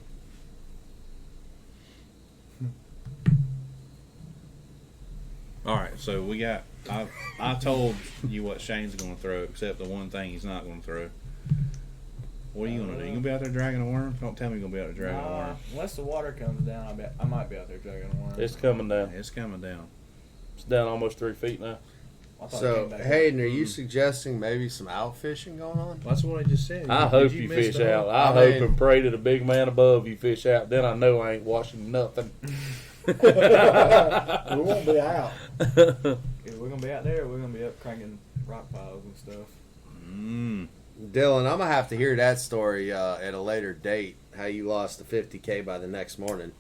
All right, so we got. I told you what Shane's going to throw, except the one thing he's not going to throw. What are you going to do? You going to be out there dragging a worm? Don't tell me you're going to be out there dragging a worm. Unless the water comes down, I might be out there dragging a worm. It's coming down. It's coming down. It's down almost 3 feet now. I thought it So, came back Hayden, up. are you suggesting maybe some out fishing going on? That's what I just said. I Did hope you miss fish the out. whole- I I hope mean- and pray to the big man above you fish out. Then I know I ain't washing nothing. We won't be out. Either we're gonna be out there, or we're gonna be up cranking rock piles and stuff. Dylan, I'm going to have to hear that story at a later date, how you lost the 50K by the next morning.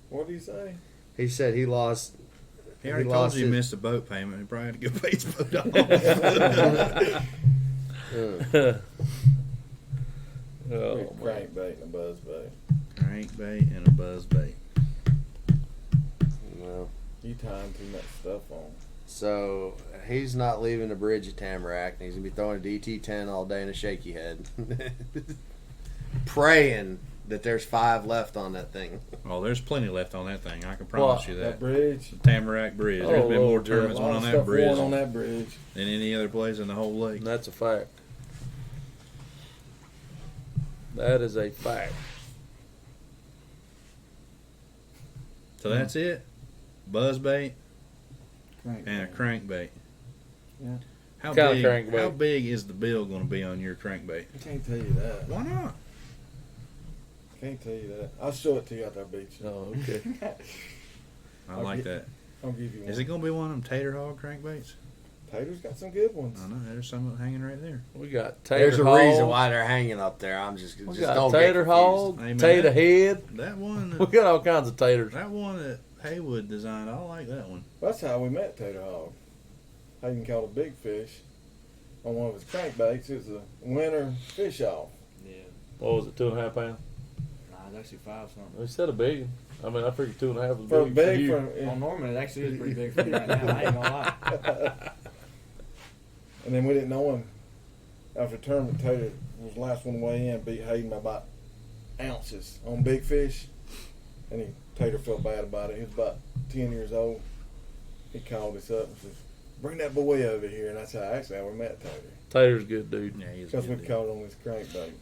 What do you say? He said he lost. He already He told lost you he his- missed a boat payment. He probably had to go pay his boat off. Oh, man. Crankbait and a buzzbait. Crankbait and a buzzbait. Well, You tying too much stuff on. so he's not leaving the bridge at Tamarack, and he's going to be throwing a DT-10 all day in a shaky head. Praying that there's 5 left on that thing. Oh, there's plenty left on that thing. I can promise you That that. bridge. The Tamarack Bridge. There's Oh, been more Lord, yeah. tournaments A lot won of on that stuff bridge won on that bridge. than any other place in the whole lake. And that's a fact. That is a fact. So that's it. Buzzbait Crankbait. and a crankbait. Yeah. How Kinda big? crankbait. How big is the bill going to be on your crankbait? I can't tell you that. Why not? Can't tell you that. I'll show it to you after I beat you. Oh, okay. I I'll like get- that. I'll give you one. Is it going to be one of them tater hog crankbaits? Tater's got some good ones. I know. There's some hanging right there. We got tater There's a hog. reason why they're hanging up there. I'm just We just got don't tater get confused. hog, Hey, man, tater that- head. That one. We got all kinds of taters. That one that Haywood designed. I like that one. That's how we met Tater Hog. Hayden caught a big fish on one of his crankbaits. It was a winter fish off. Yeah. What was it, 2.5 pounds? Nah, it's actually 5 something. We said a big one. I mean, I figured 2.5 was For big, big, for you. Well, for, Norman, it actually is pretty big for me right now. I ain't gonna lie. and then we didn't know him. After the tournament, Tater was the last one way in, beat Hayden by about ounces on big fish. And Tater felt bad about it. He was about 10 years old. He called us up and says, "Bring that boy over here." And that's how we met Tater. Tater's a good dude. Yeah, he's Because we good. caught on this crankbait.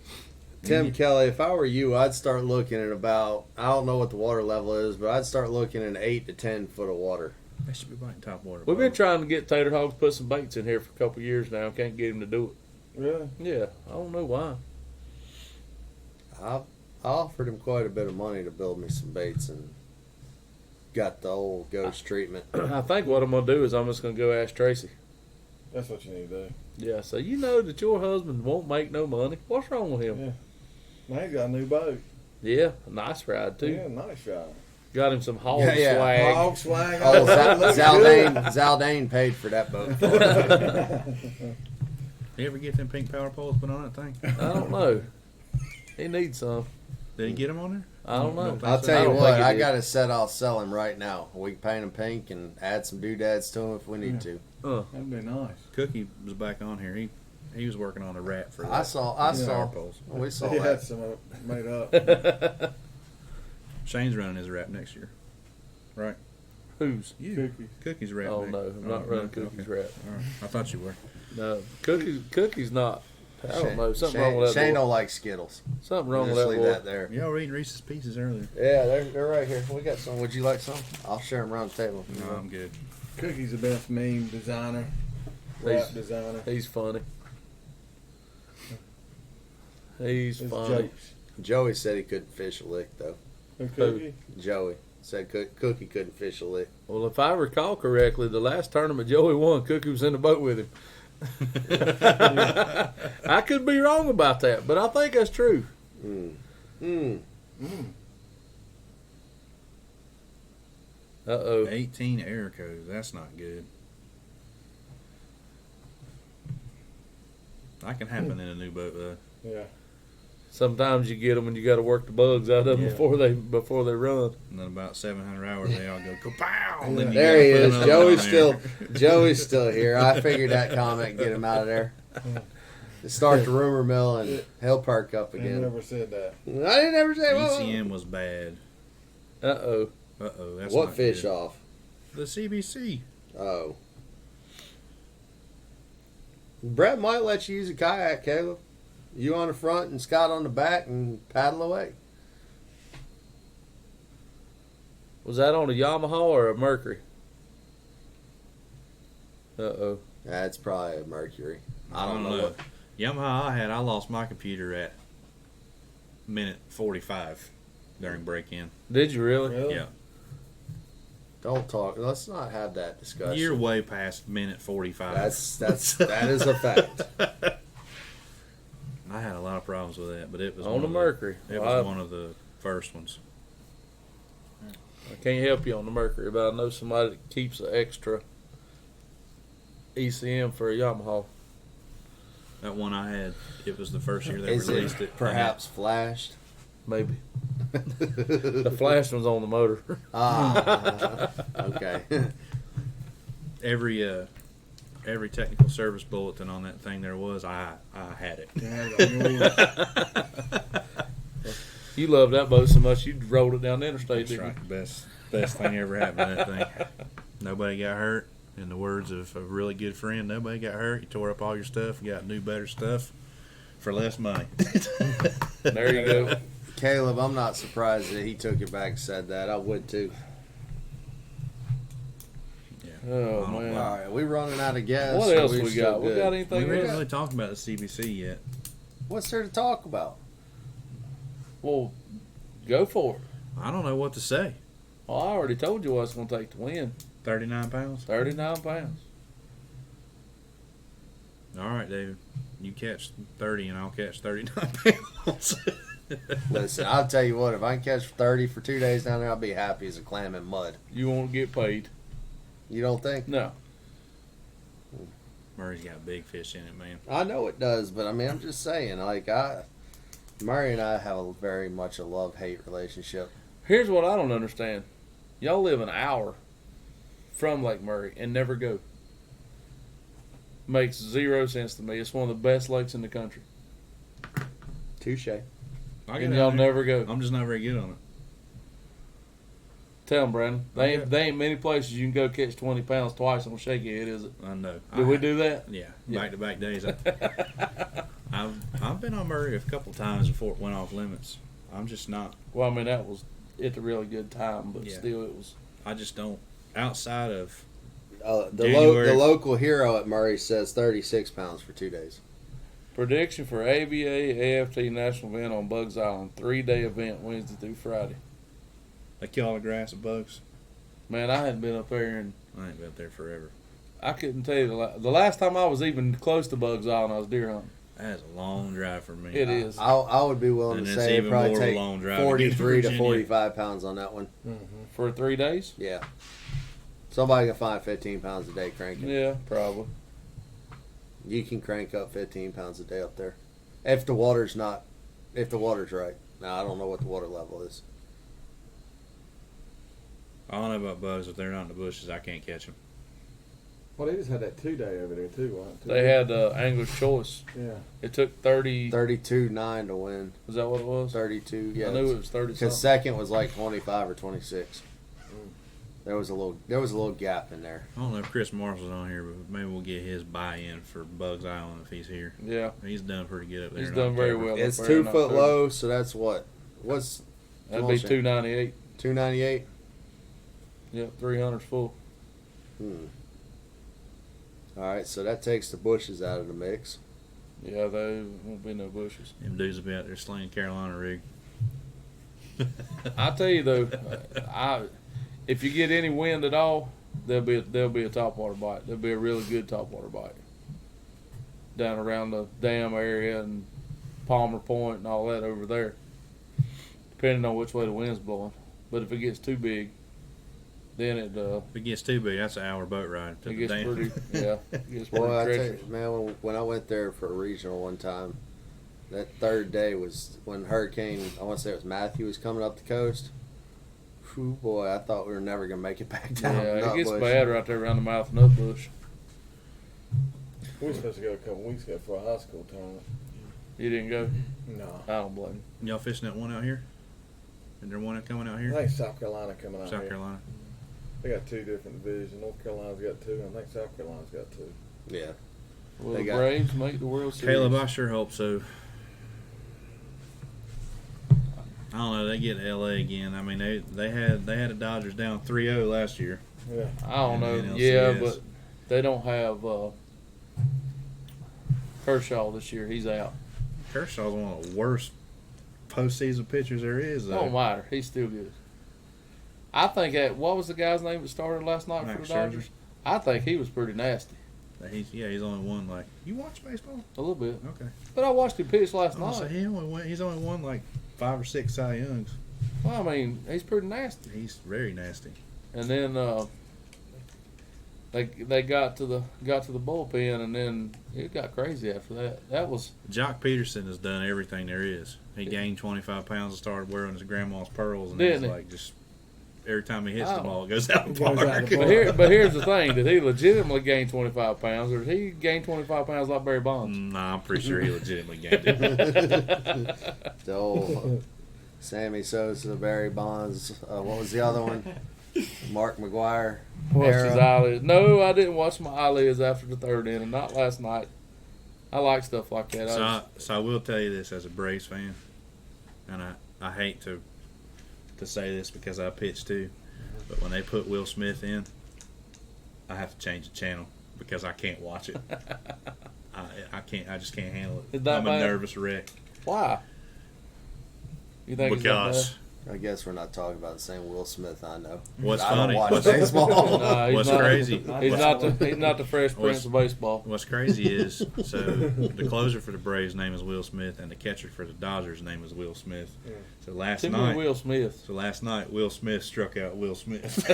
Tim Kelly, if I were you, I'd start looking at about, I don't know what the water level is, but I'd start looking at 8 to 10 foot of water. They should be biting top water. We've been trying to get Tater Hog to put some baits in here for a couple of years now. Can't get him to do Really? it. Yeah, I don't know why. I offered him quite a bit of money to build me some baits and got the old ghost treatment. I think what I'm going to do is I'm just going to go ask Tracy. That's what you need to do. Yeah, so you know that your husband won't make no money. What's wrong with him? Yeah. Now he's got a new boat. Yeah, a nice ride, too. Yeah, nice shot. Got him some hog Yeah, yeah. swag. Hog swag. Oh, Looks Zaldane paid for that boat. You ever get them pink power poles put on that thing? I don't know. He needs some. Did he get them on there? I don't know. Don't think I'll so. tell I you don't what, think he I did. got it set. I'll sell him right now. We can paint him pink and add some doodads to him if we need to. That'd be nice. Cookie was back on here. He was working on a wrap for that. I saw. power poles. We saw He had that. some made up. Shane's running his wrap next year. Right. Who's? You. Cookie. Cookie's wrap. Oh, next- no. I'm not running okay. Cookie's wrap. All right. I thought you were. No. Cookie's not. I don't know. Something wrong Shane, with that Shane boy. don't like Skittles. Something wrong Just with that leave boy. that there. Y'all were eating Reese's Pieces earlier. Yeah, they're right here. We got some. Would you like some? I'll share them around the table. No, I'm good. Cookie's the best meme designer, He's- rap designer. He's funny. He's It's funny. jokes. Joey said he couldn't fish a lick though. Who Cookie? Joey said Cookie couldn't fish a lick. Well, if I recall correctly, the last tournament Joey won, Cookie was in the boat with him. I could be wrong about that, but I think that's true. Mm. Uh-oh. 18 air codes. That's not good. That can happen in a new boat though. Yeah. Sometimes you get them and you got to work the bugs out of them Yeah. before they run. And then about 700 hours, they all go kapow. And then you There gotta he put is. another one on there. Joey's still here. I figured that comment get him out of there. Start the rumor mill and he'll perk up I again. never said that. I didn't ever say ECM was bad. Uh-oh. That's what not fish good. off? The CBC. Oh. Brett might let you use a kayak, Caleb. You on the front and Scott on the back and paddle away. Was that on a Yamaha or a Mercury? Uh-oh. That's probably a Mercury. I don't know. Yamaha I lost my computer at minute 45 during break-in. Did you really? Really? Yeah. Don't talk. Let's not have that discussion. You're way past minute 45. That is a fact. I had a lot of problems with that, but it was On one the of Mercury. It Well, was one of the first ones. I can't help you on the Mercury, but I know somebody that keeps an extra ECM for a Yamaha. That one I had, it was the first year they Is released it it. perhaps flashed? Maybe. The flash one's on the motor. Okay. Every technical service bulletin on that thing there was, I had it. You love that boat so much, you rolled it down the interstate, That's didn't right. Best thing ever happened to that thing. Nobody got hurt. In the words of a really good friend, nobody got hurt. You tore up all your stuff, you got new, better stuff for less money. you? There you go. Caleb, I'm not surprised that he took it back and said that. I would too. Oh, man. All right, we running out of gas. What so else we're we still got? We good. got We anything haven't else? really talked about the CBC yet. What's there to talk about? Well, go for it. I don't know what to say. Well, I already told you what it's going to take to win. 39 pounds? 39 pounds. All right, David. You catch 30 and I'll catch 39 pounds. Listen, I'll tell you what. If I can catch 30 for 2 days down there, I'll be happy as a clam in mud. You won't get paid. You don't think? No. Murray's got big fish in it, man. I know it does, but I mean, I'm just saying. Murray and I have a very much a love-hate relationship. Here's what I don't understand. Y'all live an hour from Lake Murray and never go. Makes 0 sense to me. It's one of the best lakes in the country. Touche. And y'all never go. I'm just not very good on it. Tell them, Brandon. They ain't many places you can go catch 20 pounds twice on a shaky head, is it? I know. Did we do that? Yeah, Yeah. back-to-back days. I've been on Murray a couple times before it went off limits. I'm just not. Well, I mean, that was at a really good time, but Yeah. still it was. I just don't. Outside of The local hero at Murray says 36 pounds for 2 days. Prediction for ABA AFT National Event on Bugs Island. 3-day event, Wednesday through Friday. they kill all the grass and bugs. Man, I hadn't been up there and I ain't been up there forever. I couldn't tell you the last time I was even close to Bugs Island, I was deer hunting. That's a long drive for me. It is. I would be willing And to it's say it'd even probably more of a take long drive to get to 43 to Virginia. 45 pounds on that one. For 3 days? Yeah. Somebody can find 15 pounds a day cranking. Yeah, probably. You can crank up 15 pounds a day up there. If the water's right. Now, I don't know what the water level is. I don't know about bugs. If they're not in the bushes, I can't catch them. Well, they just had that 2-day over there too, wasn't it? They had Angler's Choice. Yeah. It took 30. 32.9 to win. Was that what it was? 32, yeah. I knew it was 30 Because something. second was like 25 or 26. There was a little gap in there. I don't know if Chris Marshall's on here, but maybe we'll get his buy-in for Bugs Island if he's here. Yeah. He's done pretty good up there. He's in done very October. well. It's up there in 2 foot October. low, so that's what? What's That'd be 298. 298? Yep, 300's full. All right, so that takes the bushes out of the mix. Yeah, there won't be no bushes. Them dudes will be out there slaying Carolina rig. I tell you though, if you get any wind at all, there'll be a topwater bite. There'll be a really good topwater bite down around the dam area and Palmer Point and all that over there, depending on which way the wind's blowing. But if it gets too big, then If it gets too big, that's an hour boat ride to it the gets dam. pretty it gets Well, I pretty tell treacherous. you, man, when I went there for a regional one time, that third day was when Hurricane, I want to say it was Matthew, was coming up the coast. Whew, boy, I thought we were never going to make it back down. Yeah, it gets Nutbush. bad right there around the mouth of Nutbush. We were supposed to go a couple weeks ago for a high school tournament. You didn't go? No. I don't blame you. Y'all fishing that one out here? Is there one coming out I here? think South Carolina coming out South here. Carolina. They got 2 different divisions. North Carolina's got 2, and I think South Carolina's got 2. Yeah. Will They the got- Braves make the World Series? Caleb, I sure hope so. I don't know. They get LA again. I mean, they had the Dodgers down 3-0 last year. Yeah. I don't know. And Yeah, NLCS. but they don't have Kershaw this year. He's out. Kershaw's one of the worst postseason pitchers there is, though. Don't matter. He's still good. I think what was the guy's name that started last night for Max the Dodgers? Scherzer? I think he was pretty nasty. He's only won like. You watch baseball? A little bit. Okay. But I watched him pitch last Oh, so night. he's only won like 5 or 6 Cy Youngs. Well, I mean, he's pretty nasty. He's very nasty. And then they got to the bullpen, and then it got crazy after that. That was Jock Peterson has done everything there is. He gained 25 pounds and started wearing his grandma's pearls, and Didn't he's he? like just every time he hits the Oh. ball, it goes out the It goes out park. the park. but here's the thing: did he legitimately gain 25 pounds, or did he gain 25 pounds like Barry Bonds? Nah, I'm pretty sure he legitimately gained it. The old Sammy Sosa, Barry Bonds. What was the other one? Mark McGuire. Watched era. his eyelids. No, I didn't watch my eyelids after the third inning. Not last night. I like stuff like that. So I will tell you this as a Braves fan, and I hate to say this because I pitch too, but when they put Will Smith in, I have to change the channel because I can't watch it. I can't. I just can't handle it. Is that I'm bad? a nervous wreck. Why? You think it's that Because I guess we're not talking about the same Will Smith I know. what's I funny? don't watch What's, baseball. bad? He's what's not- crazy? He's not the Fresh Prince of baseball. What's crazy is so the closer for the Braves' name is Will Smith, and the catcher for the Dodgers' name is Will Smith. Yeah. So last Too many night, Will Smith. Will Smith struck out Will Smith.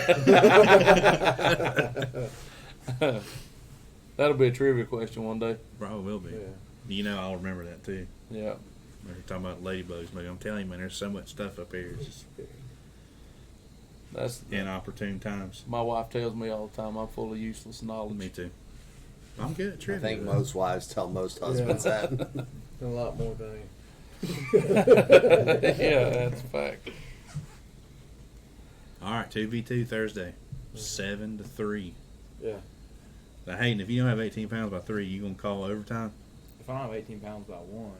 That'll be a trivia question one day. Probably will be. Yeah. You know, I'll remember that too. Yeah. We're talking about ladybugs, maybe. I'm telling you, man, there's so much stuff up here. It's just That's inopportune times. my wife tells me all the time I'm full of useless knowledge. Me too. I'm good at I trivia. think though. most wives tell most husbands that. A lot more things. Yeah, that's a fact. All right, 2v2 Thursday, 7-3. Yeah. Now, Hayden, if you don't have 18 pounds by 3, you gonna call overtime? If I don't have 18 pounds by 1,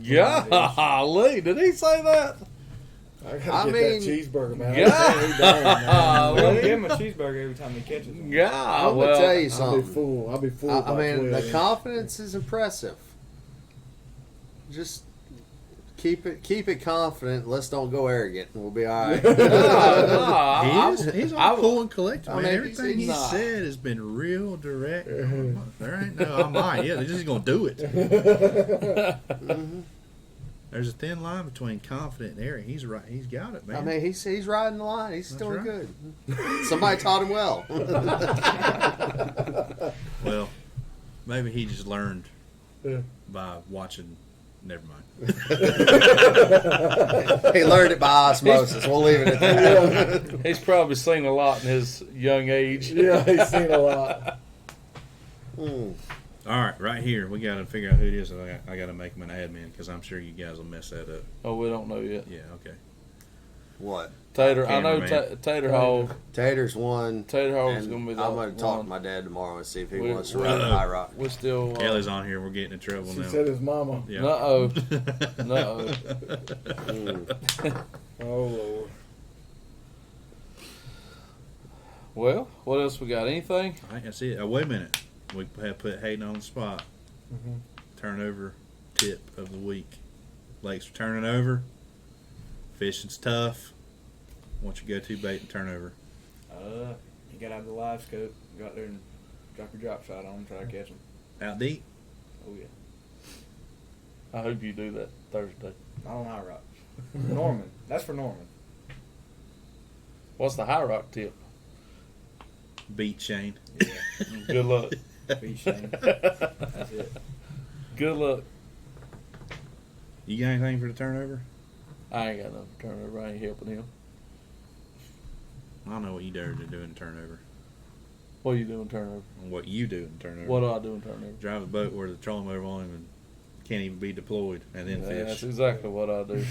Golly, did he say that? I gotta I get mean- that cheeseburger, man. I'll Golly. give him a cheeseburger every time he catches one. Yeah, I'm well, gonna tell you I'll be something. full. I'll be full. I by mean, 12. the confidence is impressive. Just keep it confident. Let's don't go arrogant. We'll be all right. He's I- all cool and collected, I man. mean, Everything he's he not. said has been real direct. There ain't no, I might. Yeah, they're just gonna do it. There's a thin line between confident and arrogant. He's right. He's got it, man. I mean, he's riding the line. He's That's doing right. good. Somebody taught him well. Well, maybe he just learned Yeah. by watching. Never mind. He learned it by osmosis. We'll leave it at that. he's probably seen a lot in his young age. Yeah, he's seen a lot. Mm. All right, right here, we got to figure out who it is. I got to make him an admin because I'm sure you guys will mess that up. Oh, we don't know yet. Yeah, okay. What? Tater, I know Cameraman. Tater Hall. Tater's one. Tater Hall is and going to be the I'm going to talk to one. my dad tomorrow and see if he We- wants to we- run a high rock. We're still. Kelly's on here. We're getting in trouble She now. said his mama. Yeah. No. No. Mm. Oh, Lord. Well, what else we got? Anything? I think that's it. Oh, wait a minute. We have put Hayden on the spot. Mhm. Turnover tip of the week. Lakes are turning over. Fishing's tough. What's your go-to bait and turnover? You gotta have the live scope. Go out there and drop your drop shot on them, try to catch them. Out deep? Oh yeah. I hope you do that Thursday. Not on high rock. Norman. That's for Norman. What's the high rock tip? Beat Shane. Yeah. Good luck. Beach Shane. That's it. Good luck. You got anything for the turnover? I ain't got nothing to turn over. I ain't helping him. I don't know what you dare to do in turnover. What are you doing turnover? What you do in turnover. What do I do in turnover? Drive a boat where the trolling motor won't even can't even be deployed and then Yeah, fish. that's exactly what I do. That's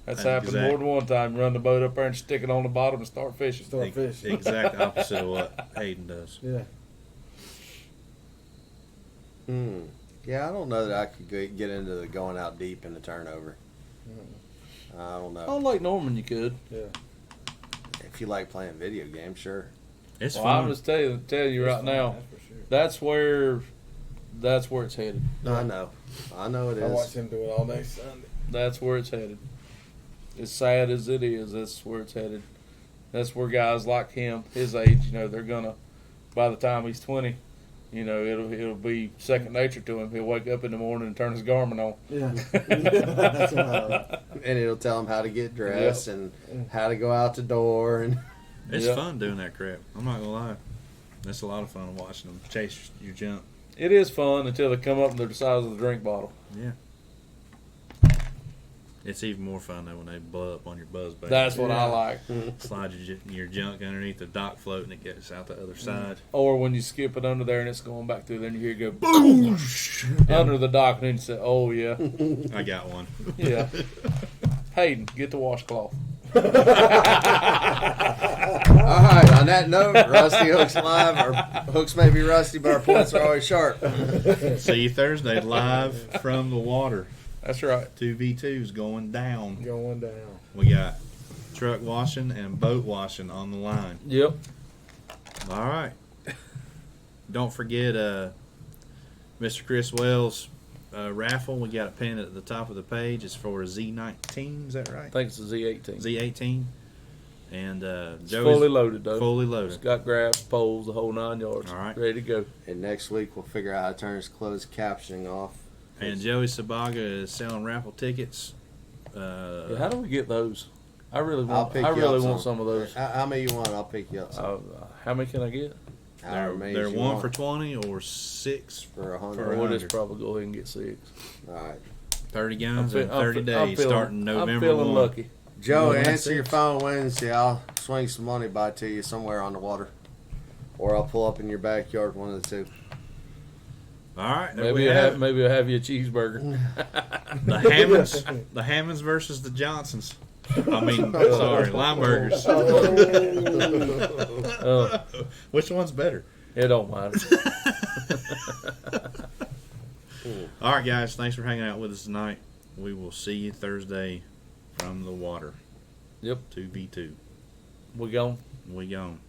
That's happened exact- more than one time. Run the boat up there and stick it on the bottom and start fishing. Start fishing. Exact opposite of what Hayden does. Yeah. Yeah, I don't know that I could get into the going out deep in the turnover. I don't know. Oh, Lake Norman, you could. Yeah. If you like playing video games, sure. It's Well, fun. I'm just tell you right now, That's for sure. that's where it's headed. No, I know it I watch is. him do it all day Sunday. That's where it's headed. As sad as it is, that's where it's headed. That's where guys like him, his age, they're gonna. By the time he's 20, it'll be second nature to him. He'll wake up in the morning and turn his Garmin on. Yeah. That's And it'll tell them how to get dressed and how to go out the door. And It's Yep. fun doing that crap. I'm not gonna lie. It's a lot of fun watching them chase your junk. It is fun until they come up and they're the size of the drink bottle. Yeah. It's even more fun though when they blow up on your buzz bait. That's what I Yeah. like. Slide your junk underneath the dock float and it gets out the other side. Or when you skip it under there and it's going back through, then you hear it go boom under the dock, and then you say, "Oh yeah, I got one. yeah." Hayden, get the washcloth. all right, on that note, Rusty Hooks Live. Our hooks may be rusty, but our points are always sharp. See you Thursday live from the water. That's right. 2v2's going down. Going down. We got truck washing and boat washing on the line. Yep. All right. Don't forget Mr. Chris Wells' raffle. We got a pin at the top of the page. It's for a Z19. Is that I right? think it's a Z18. Z18. And It's Joey's fully loaded though. fully It's loaded. got graphs, poles, the whole 9 yards. All right. Ready to go. And next week we'll figure out how to turn his closed captioning off. And Joey Sabaga is selling raffle tickets. Yeah, how do we get those? I really I'll want. pick I you really up want some. some of those. How many you want? I'll pick you up. Some. How many can I get? However many They're you one want. for 20 or 6 for 100. for We'll 100. just probably go ahead and get 6. All right, 30 guns fe- in 30 I'm days feeling- starting November I'm feeling 1. lucky. Joe, Well, answer your 6. phone Wednesday. I'll swing some money by to you somewhere on the water, or I'll pull up in your backyard. One of the two. All right. There we Maybe have it. I'll have you a cheeseburger. The Hammonds versus the Johnsons. I mean, sorry, Lineburgers. Which one's better? It don't matter. All right, guys. Thanks for hanging out with us tonight. We will see you Thursday from the water. Yep. 2v2. We gone. We gone.